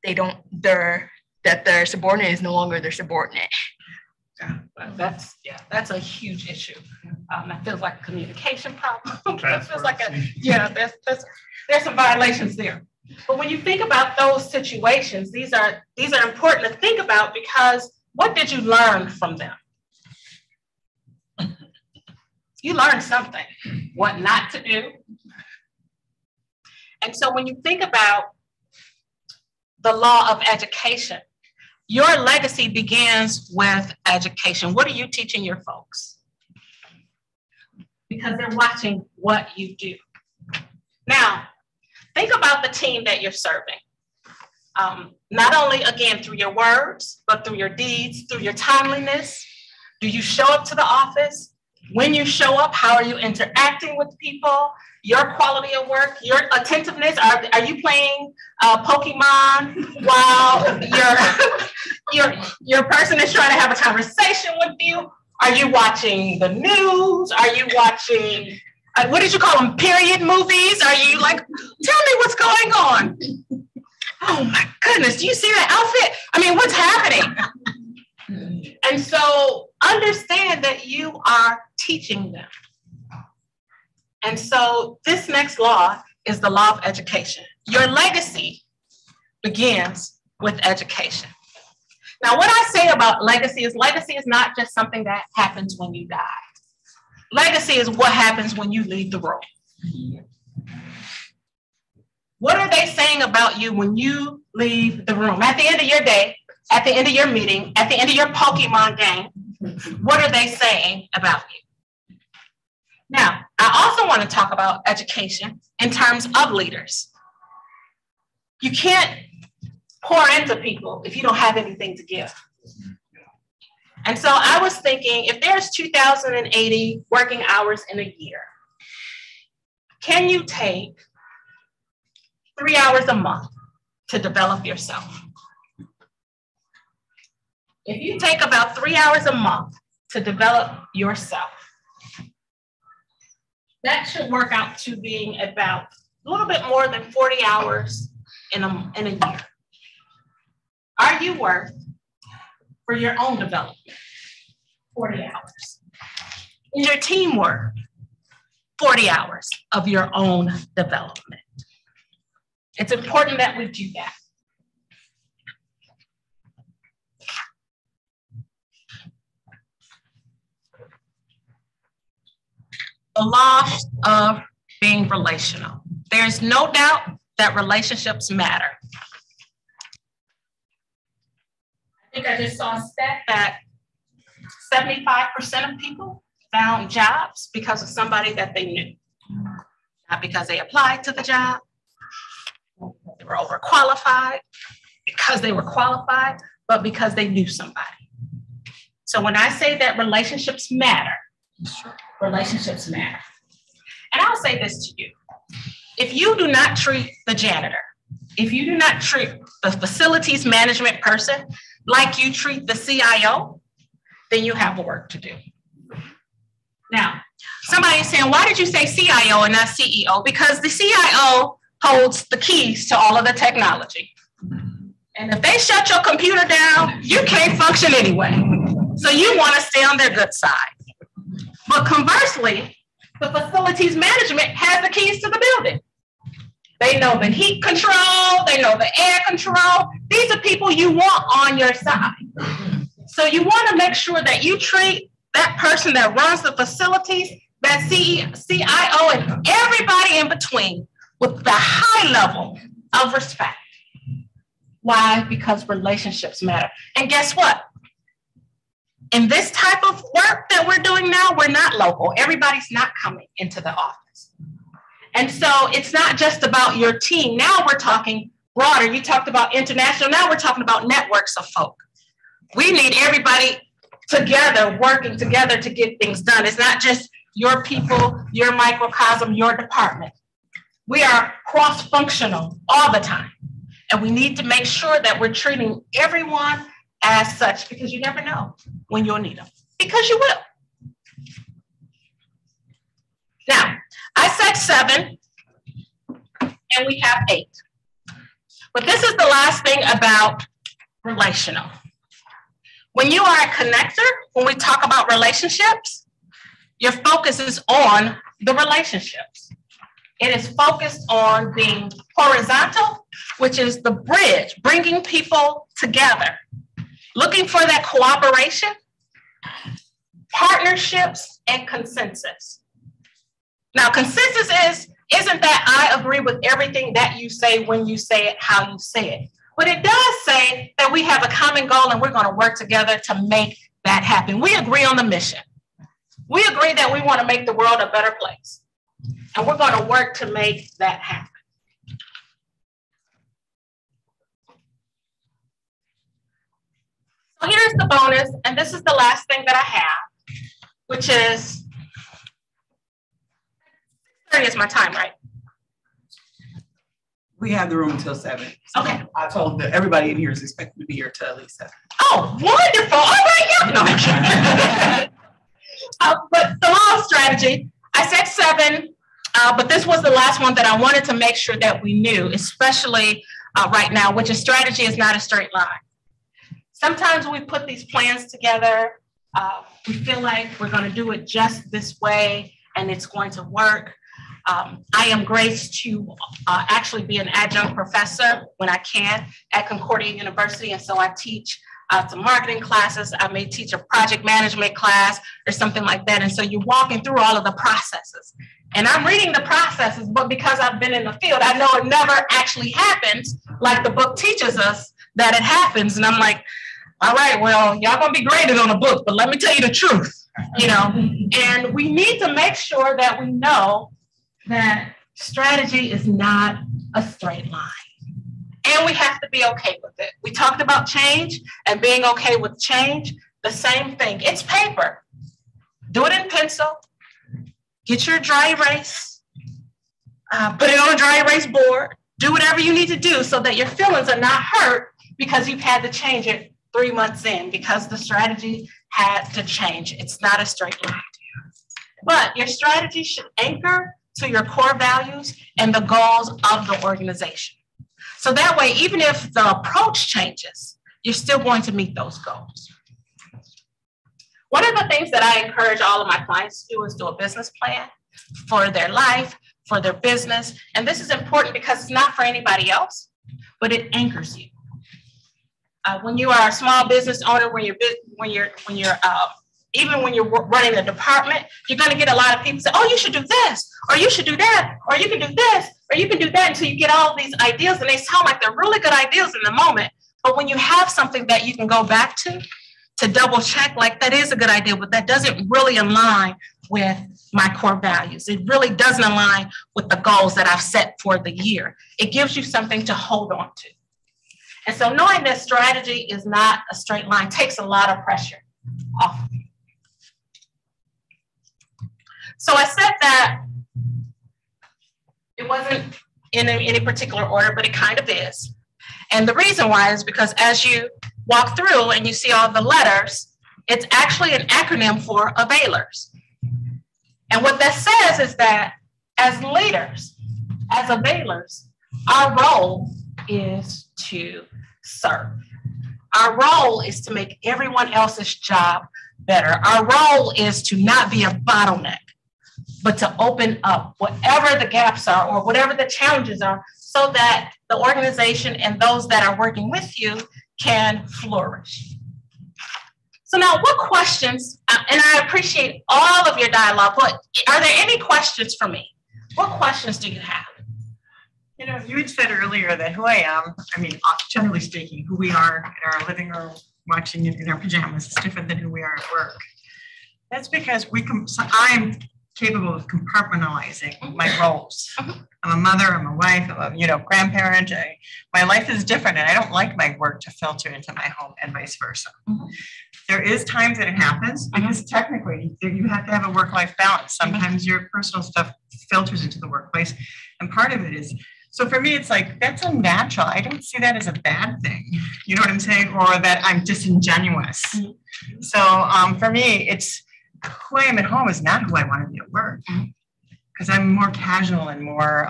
that their subordinate is no longer their subordinate. That's a huge issue. That feels like a communication problem. It feels like there's some violations there. But when you think about those situations, these are important to think about, because what did you learn from them? You learned something, what not to do. And so when you think about the law of education, your legacy begins with education. What are you teaching your folks? Because they're watching what you do. Now, think about the team that you're serving. Not only, again, through your words, but through your deeds, through your timeliness, Do you show up to the office? When you show up, how are you interacting with people? Your quality of work, your attentiveness. Are you playing Pokemon while your person is trying to have a conversation with you? Are you watching the news? Are you watching, what did you call them, period movies? Are you like, tell me what's going on? Oh my goodness, do you see that outfit? I mean, what's happening? And so understand that you are teaching them. And so this next law is the law of education. Your legacy begins with education. Now, what I say about legacy is not just something that happens when you die. Legacy is what happens when you leave the room. What are they saying about you when you leave the room? At the end of your day, at the end of your meeting, at the end of your Pokemon game, what are they saying about you? Now, I also want to talk about education in terms of leaders. You can't pour into people if you don't have anything to give. And so I was thinking, if there's 2,080 working hours in a year, can you take 3 hours a month to develop yourself? If you take about 3 hours a month to develop yourself, that should work out to being about a little bit more than 40 hours in a year. Are you worth, for your own development, 40 hours? Is your teamwork 40 hours of your own development? It's important that we do that. The law of being relational. There's no doubt that relationships matter. I think I just saw a stat that 75% of people found jobs because of somebody that they knew. Not because they applied to the job, they were overqualified, because they were qualified, but because they knew somebody. So when I say that relationships matter, relationships matter. And I'll say this to you. If you do not treat the janitor, if you do not treat the facilities management person like you treat the CIO, then you have work to do. Now, somebody is saying, why did you say CIO and not CEO? Because the CIO holds the keys to all of the technology. And if they shut your computer down, you can't function anyway. So you want to stay on their good side. But conversely, the facilities management has the keys to the building. They know the heat control, they know the air control. These are people you want on your side. So you want to make sure that you treat that person that runs the facilities, that CIO, and everybody in between with the high level of respect. Why? Because relationships matter. And guess what? In this type of work that we're doing now, we're not local. Everybody's not coming into the office. And so it's not just about your team. Now we're talking broader. You talked about international. Now we're talking about networks of folk. We need everybody together, working together to get things done. It's not just your people, your microcosm, your department. We are cross-functional all the time. And we need to make sure that we're treating everyone as such, because you never know when you'll need them, because you will. Now, I said 7, and we have 8. But this is the last thing about relational. When you are a connector, when we talk about relationships, your focus is on the relationships. It is focused on being horizontal, which is the bridge, bringing people together, looking for that cooperation, partnerships, and consensus. Now, consensus isn't that I agree with everything that you say when you say it, how you say it. But it does say that we have a common goal and we're going to work together to make that happen. We agree on the mission. We agree that we want to make the world a better place. And we're going to work to make that happen. So here's here's the bonus, and this is the last thing that I have, which is 6:30 is my time, right? We have the room until 7. So Okay. I told that everybody in here is expected to be here till at least 7. Oh, wonderful. All right, yeah. No, I'm kidding. But the law of strategy, I said 7, but this was the last one that I wanted to make sure that we knew, especially right now, which is strategy is not a straight line. Sometimes we put these plans together. We feel like we're going to do it just this way and it's going to work. I am graced to actually be an adjunct professor when I can at Concordia University. And so I teach some marketing classes. I may teach a project management class or something like that. And so you're walking through all of the processes. And I'm reading the processes, but because I've been in the field, I know it never actually happens like the book teaches us that it happens. And I'm like, all right, well, y'all gonna be graded on a book, but let me tell you the truth, and we need to make sure that we know that strategy is not a straight line. And we have to be okay with it. We talked about change and being okay with change, the same thing. It's paper. Do it in pencil. Get your dry erase. Put it on a dry erase board. Do whatever you need to do so that your feelings are not hurt because you've had to change it 3 months in because the strategy had to change. It's not a straight line. But your strategy should anchor to your core values and the goals of the organization. So that way, even if the approach changes, you're still going to meet those goals. One of the things that I encourage all of my clients to do is do a business plan for their life, for their business. And this is important because it's not for anybody else, but it anchors you. When you are a small business owner, even when you're running a department, you're going to get a lot of people say, oh, you should do this, or you should do that, or you can do this, or you can do that, until you get all these ideas and they sound like they're really good ideas in the moment. But when you have something that you can go back to double check, like that is a good idea, but that doesn't really align with my core values. It really doesn't align with the goals that I've set for the year. It gives you something to hold on to. And so knowing that strategy is not a straight line takes a lot of pressure off of you. So I said that it wasn't in any particular order, but it kind of is. And the reason why is because as you walk through and you see all the letters, it's actually an acronym for availers. And what that says is that as leaders, as availers, our role is to serve. Our role is to make everyone else's job better. Our role is to not be a bottleneck, but to open up whatever the gaps are or whatever the challenges are so that the organization and those that are working with you can flourish. So now what questions, and I appreciate all of your dialogue, but are there any questions for me? What questions do you have? You know, you had said earlier that who I am, I mean, generally speaking, who we are in our living room, watching it in our pajamas is different than who we are at work. That's because I'm capable of compartmentalizing my roles. I'm a mother, I'm a wife, I'm a grandparent. My life is different, and I don't like my work to filter into my home and vice versa. There is times that it happens because technically you have to have a work-life balance. Sometimes your personal stuff filters into the workplace, and part of it is, so for me, it's like, that's unnatural. I don't see that as a bad thing. You know what I'm saying? Or that I'm disingenuous. So for me, it's who I am at home is not who I want to be at work. Because I'm more casual and more,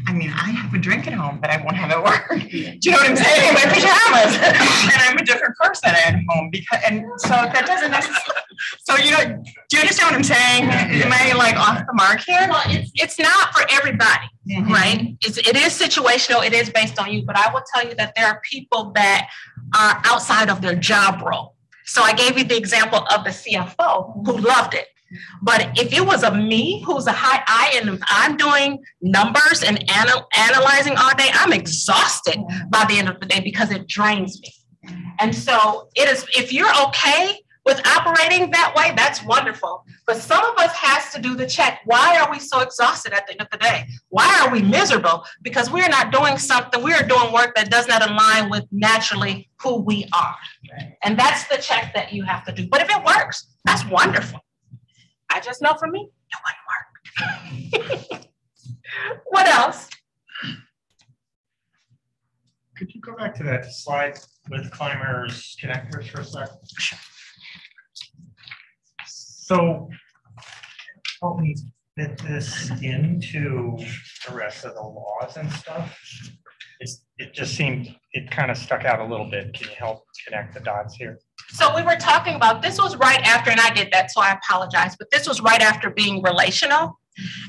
I have a drink at home, but I won't have it at work. Do you know what I'm saying? In my pajamas. And I'm a different person at home. And so that doesn't necessarily, so do you understand what I'm saying? Am I like off the mark here? Well, it's not for everybody, right? It is situational, it is based on you, but I will tell you that there are people that are outside of their job role. So I gave you the example of the CFO who loved it. But if it was me who's a high I and I'm doing numbers and analyzing all day, I'm exhausted by the end of the day because it drains me. And so it is, if you're okay with operating that way, that's wonderful. But some of us has to do the check. Why are we so exhausted at the end of the day? Why are we miserable? Because we're not doing something, we are doing work that does not align with naturally who we are. And that's the check that you have to do. But if it works, that's wonderful. I just know for me, it wouldn't work. What else? Could you go back to that slide with climbers, connectors for a sec? So help me fit this into the rest of the laws and stuff. It just seemed, it kind of stuck out a little bit. Can you help connect the dots here? So we were talking about, this was right after, and I did that, so I apologize, but this was right after being relational.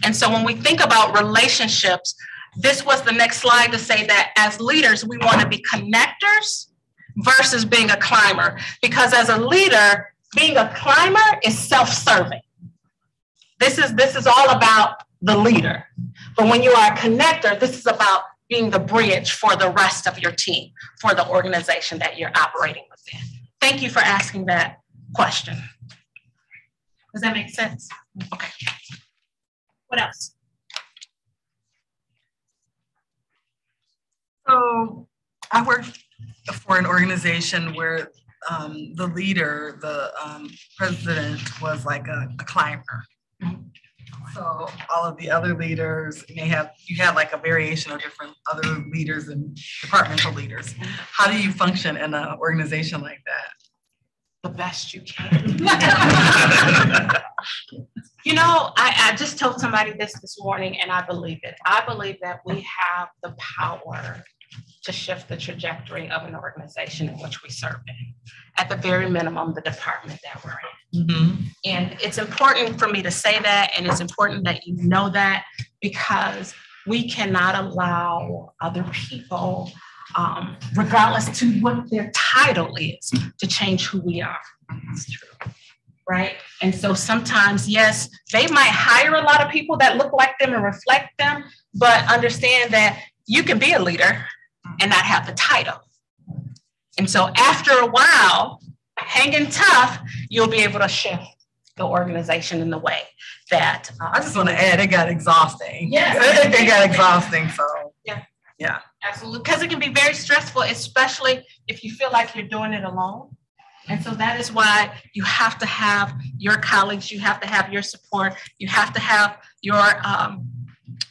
And so when we think about relationships, this was the next slide to say that as leaders, we want to be connectors versus being a climber. Because as a leader, being a climber is self-serving. This is all about the leader. But when you are a connector, this is about being the bridge for the rest of your team, for the organization that you're operating within. Thank you for asking that question. Does that make sense? Okay. What else? So I work for an organization where the leader, the president, was like a climber. So all of the other leaders may have, you have like a variation of different other leaders and departmental leaders. How do you function in an organization like that? The best you can. You know, I just told somebody this morning, and I believe it. I believe that we have the power to shift the trajectory of an organization in which we serve in. At the very minimum, the department that we're in. Mm-hmm. And it's important for me to say that, and it's important that you know that, because we cannot allow other people, regardless to what their title is, to change who we are. That's true. Right? And so sometimes, yes, they might hire a lot of people that look like them and reflect them, but understand that you can be a leader and not have the title. And so after a while, hanging tough, you'll be able to shift the organization in the way that. I just want to add, it got exhausting. Yes. It got exhausting, so. Yeah, absolutely. Because it can be very stressful, especially if you feel like you're doing it alone. And so that is why you have to have your colleagues, you have to have your support, you have to have your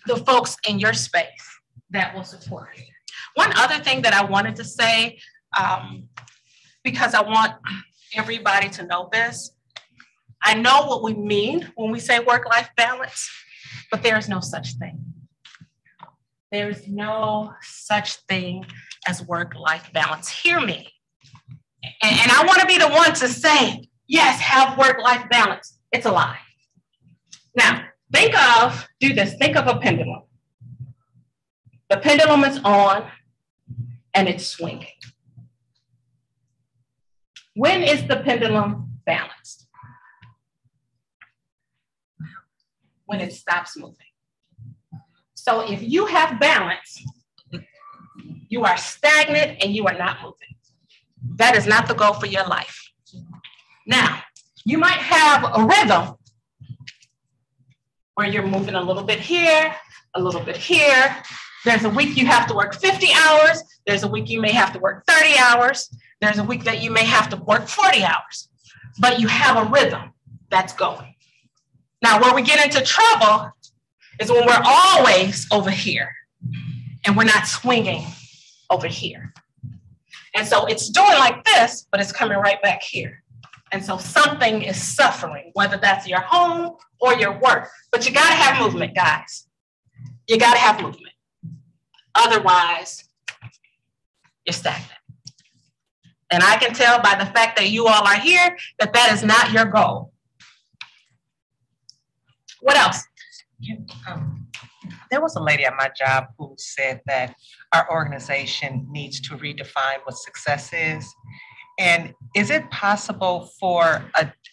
the folks in your space that will support you. One other thing that I wanted to say, because I want everybody to know this, I know what we mean when we say work-life balance, but there is no such thing. There is no such thing as work-life balance. Hear me. And I want to be the one to say, yes, have work-life balance. It's a lie. Now, think of a pendulum. The pendulum is on and it's swinging. When is the pendulum balanced? When it stops moving. So if you have balance, you are stagnant and you are not moving. That is not the goal for your life. Now, you might have a rhythm where you're moving a little bit here, a little bit here. There's a week you have to work 50 hours. There's a week you may have to work 30 hours. There's a week that you may have to work 40 hours. But you have a rhythm that's going. Now, where we get into trouble is when we're always over here and we're not swinging over here. And so it's doing like this, but it's coming right back here. And so something is suffering, whether that's your home or your work. But you gotta have movement, guys. You gotta have movement. Otherwise, you're stagnant. And I can tell by the fact that you all are here that that is not your goal. What else? There was a lady at my job who said that our organization needs to redefine what success is. And is it possible for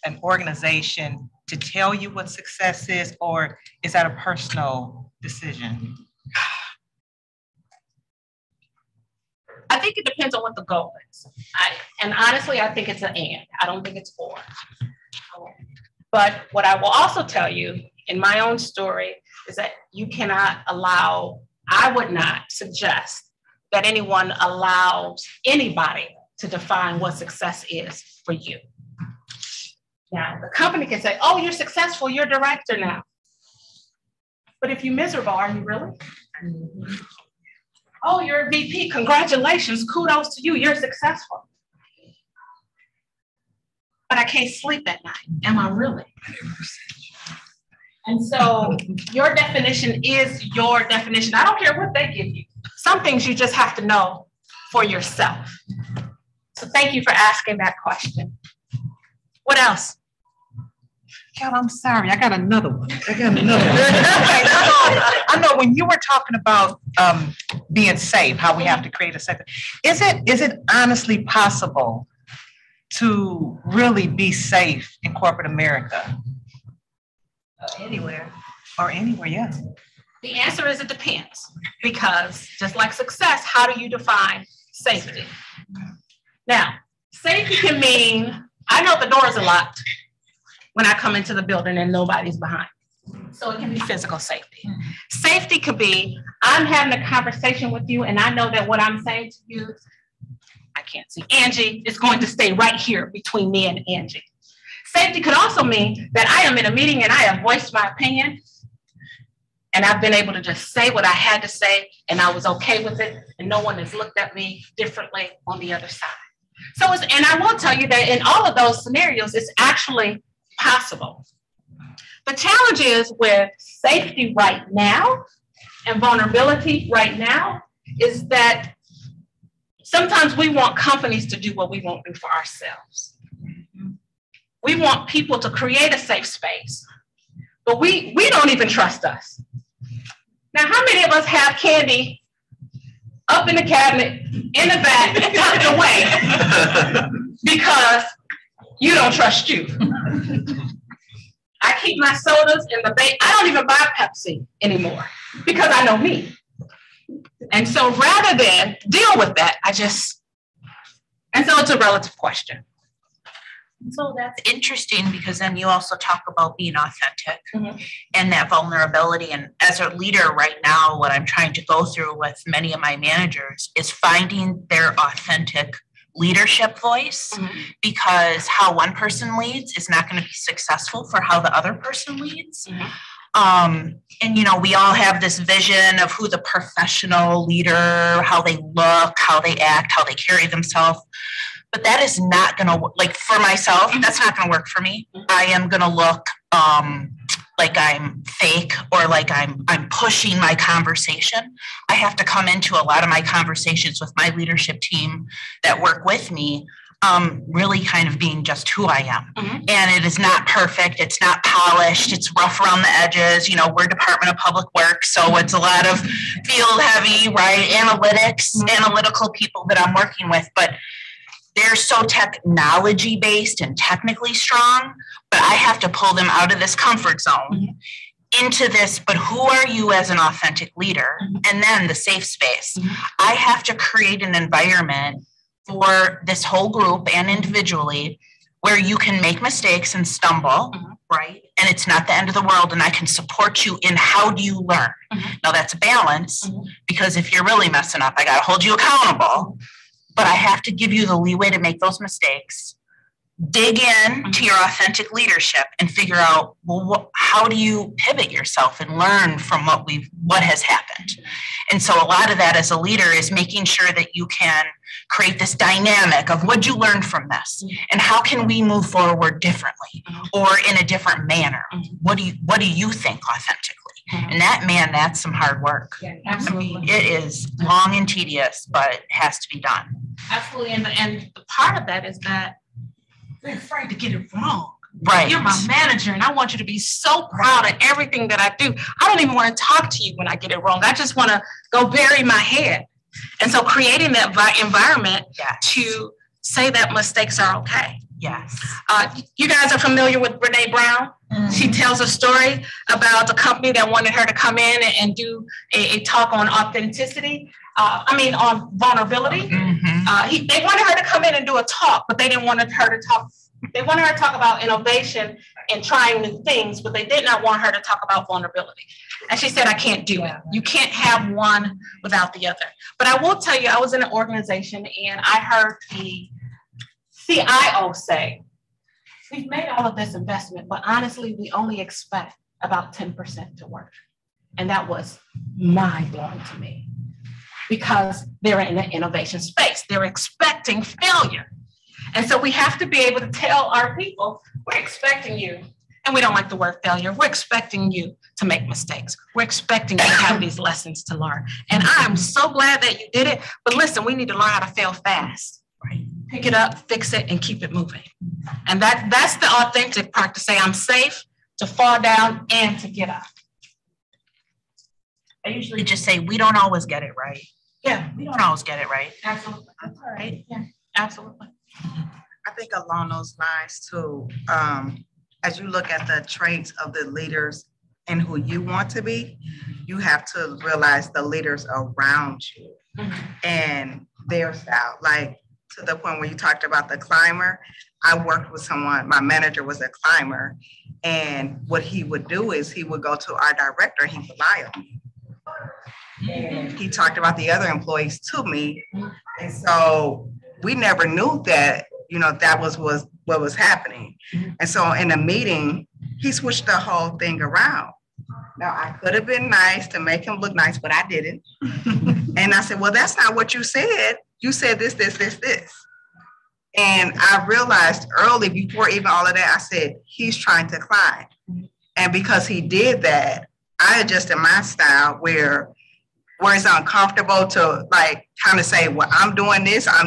an organization to tell you what success is, or is that a personal decision? I think it depends on what the goal is. And honestly, I think it's an and. I don't think it's or. But what I will also tell you in my own story is that you cannot allow, I would not suggest that anyone allows anybody to define what success is for you. Now, the company can say, oh, you're successful, you're a director now. But if you're miserable, are you really? Oh, you're a VP, congratulations, kudos to you, you're successful. But I can't sleep at night, am I really? And so your definition is your definition. I don't care what they give you. Some things you just have to know for yourself. So thank you for asking that question. What else? God, I'm sorry. I got another one. I know when you were talking about being safe, how we have to create a safe. Is it honestly possible to really be safe in corporate America? Anywhere. Yeah. The answer is it depends, because just like success, how do you define safety? Now, safety can mean, I know the doors are locked when I come into the building and nobody's behind. So it can be physical safety. Safety could be, I'm having a conversation with you and I know that what I'm saying to you, I can't see Angie, is going to stay right here between me and Angie. Safety could also mean that I am in a meeting and I have voiced my opinion and I've been able to just say what I had to say and I was okay with it and no one has looked at me differently on the other side. So, and I will tell you that in all of those scenarios, it's actually possible. The challenge is with safety right now and vulnerability right now is that sometimes we want companies to do what we won't do for ourselves. We want people to create a safe space, but we don't even trust us. Now, how many of us have candy up in the cabinet, in the back, tucked away because you don't trust you? I keep my sodas in the bay. I don't even buy Pepsi anymore because I know me. And so rather than deal with that, and so it's a relative question. So that's interesting because then you also talk about being authentic and that vulnerability. And as a leader right now, what I'm trying to go through with many of my managers is finding their authentic leadership voice, because how one person leads is not going to be successful for how the other person leads. And, you know, we all have this vision of who the professional leader, how they look, how they act, how they carry themselves. But that is not going to, like for myself, that's not going to work for me. I am going to look like I'm fake or like I'm pushing my conversation. I have to come into a lot of my conversations with my leadership team that work with me, really kind of being just who I am. And it is not perfect. It's not polished. It's rough around the edges. You know, we're Department of Public Works, so it's a lot of field heavy, right? Analytical people that I'm working with, but they're so technology based and technically strong, but I have to pull them out of this comfort zone into this, but who are you as an authentic leader? And then the safe space. I have to create an environment for this whole group and individually where you can make mistakes and stumble, right? And it's not the end of the world, and I can support you in how do you learn. Now that's a balance, because if you're really messing up, I got to hold you accountable. But I have to give you the leeway to make those mistakes, dig in to your authentic leadership and figure out, well, how do you pivot yourself and learn from what has happened? And so a lot of that as a leader is making sure that you can create this dynamic of what'd you learn from this and how can we move forward differently or in a different manner? What do you think authentically? And that's some hard work. Yeah, absolutely. I mean, it is long and tedious, but it has to be done. Absolutely. And the part of that is that we're afraid to get it wrong. Right. You're my manager and I want you to be so proud of everything that I do. I don't even want to talk to you when I get it wrong. I just want to go bury my head. And so creating that environment to say that mistakes are okay. Yes. You guys are familiar with Brene Brown? She tells a story about a company that wanted her to come in and do a talk on authenticity. on vulnerability. They wanted her to come in and do a talk, but they didn't want her to talk. They wanted her to talk about innovation and trying new things, but they did not want her to talk about vulnerability. And she said, I can't do it. You can't have one without the other. But I will tell you, I was in an organization and I heard the CIO say, we've made all of this investment, but honestly, we only expect about 10% to work. And that was mind-blowing to me because they're in the innovation space. They're expecting failure. And so we have to be able to tell our people, we're expecting you. And we don't like the word failure. We're expecting you to make mistakes. We're expecting you to have these lessons to learn. And I'm so glad that you did it. But listen, we need to learn how to fail fast. Right? Pick it up, fix it, and keep it moving. And that's the authentic part, to say I'm safe, to fall down, and to get up. I usually just say, we don't always get it right. Yeah. We don't always get it right. Absolutely. That's all right. Yeah, absolutely. I think along those lines too, as you look at the traits of the leaders and who you want to be, you have to realize the leaders around you and their style. Like, to the point where you talked about the climber, I worked with someone, my manager was a climber, and what he would do is he would go to our director and he would lie on me. And he talked about the other employees to me. And so we never knew that, that was what was happening. And so in the meeting, he switched the whole thing around. Now, I could have been nice to make him look nice, but I didn't. And I said, well, that's not what you said. You said this. And I realized early, before even all of that, I said, he's trying to climb. And because he did that, I adjusted my style where it's uncomfortable to kind of say, well, I'm doing this. I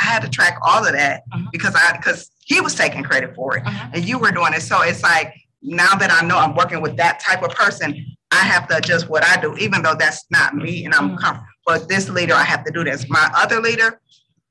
had to track all of that because he was taking credit for it and you were doing it. So it's like, now that I know I'm working with that type of person, I have to adjust what I do, even though that's not me and I'm comfortable. But this leader, I have to do this. My other leader,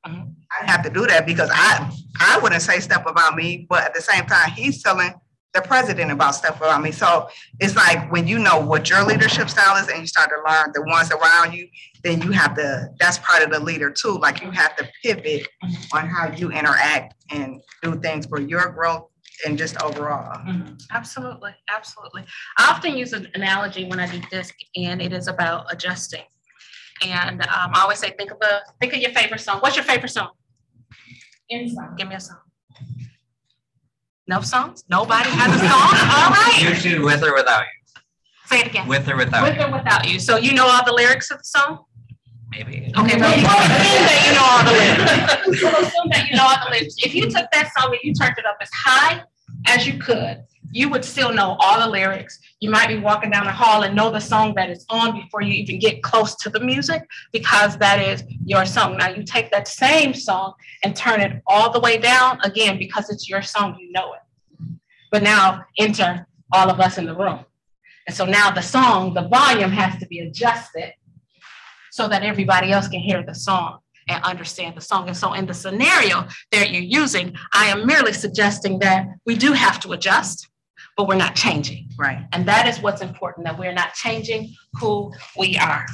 I have to do that because I wouldn't say stuff about me, but at the same time, he's telling the president about stuff about me. So it's like when you know what your leadership style is and you start to learn the ones around you, then you have to, that's part of the leader too. Like you have to pivot on how you interact and do things for your growth and just overall. Absolutely, absolutely. I often use an analogy when I do this, and it is about adjusting. And I always say, think of your favorite song. What's your favorite song? Any song. Give me a song. No songs? Nobody has a song? All right. Usually With or Without You. Say it again. With or Without You. With or Without You. So you know all the lyrics of the song? Maybe. Okay, well, assume that you know all the lyrics. We'll assume that you know all the lyrics. If you took that song and you turned it up as high as you could, you would still know all the lyrics. You might be walking down the hall and know the song that is on before you even get close to the music, because that is your song. Now you take that same song and turn it all the way down, again, because it's your song, you know it. But now enter all of us in the room. And so now the song, the volume has to be adjusted so that everybody else can hear the song and understand the song. And so in the scenario that you're using, I am merely suggesting that we do have to adjust, but we're not changing. Right. And that is what's important, that we're not changing who we are.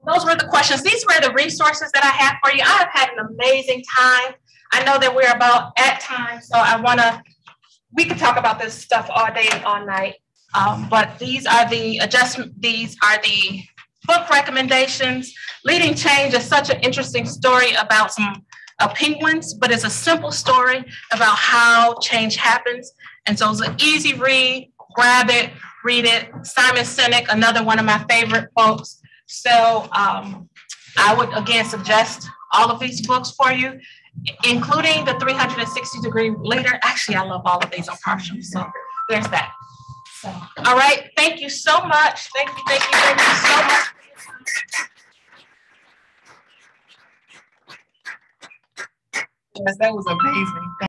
Those were the questions. These were the resources that I have for you. I have had an amazing time. I know that we're about at time, so we could talk about this stuff all day and all night. But these are the book recommendations. Leading Change is such an interesting story about some penguins, but it's a simple story about how change happens. And so it's an easy read. Grab it, read it. Simon Sinek, another one of my favorite folks. So I would again suggest all of these books for you, including the 360-degree leader. Actually, I love all of these on partial. So there's that. So, all right. Thank you so much. Thank you so much. Yes, that was amazing.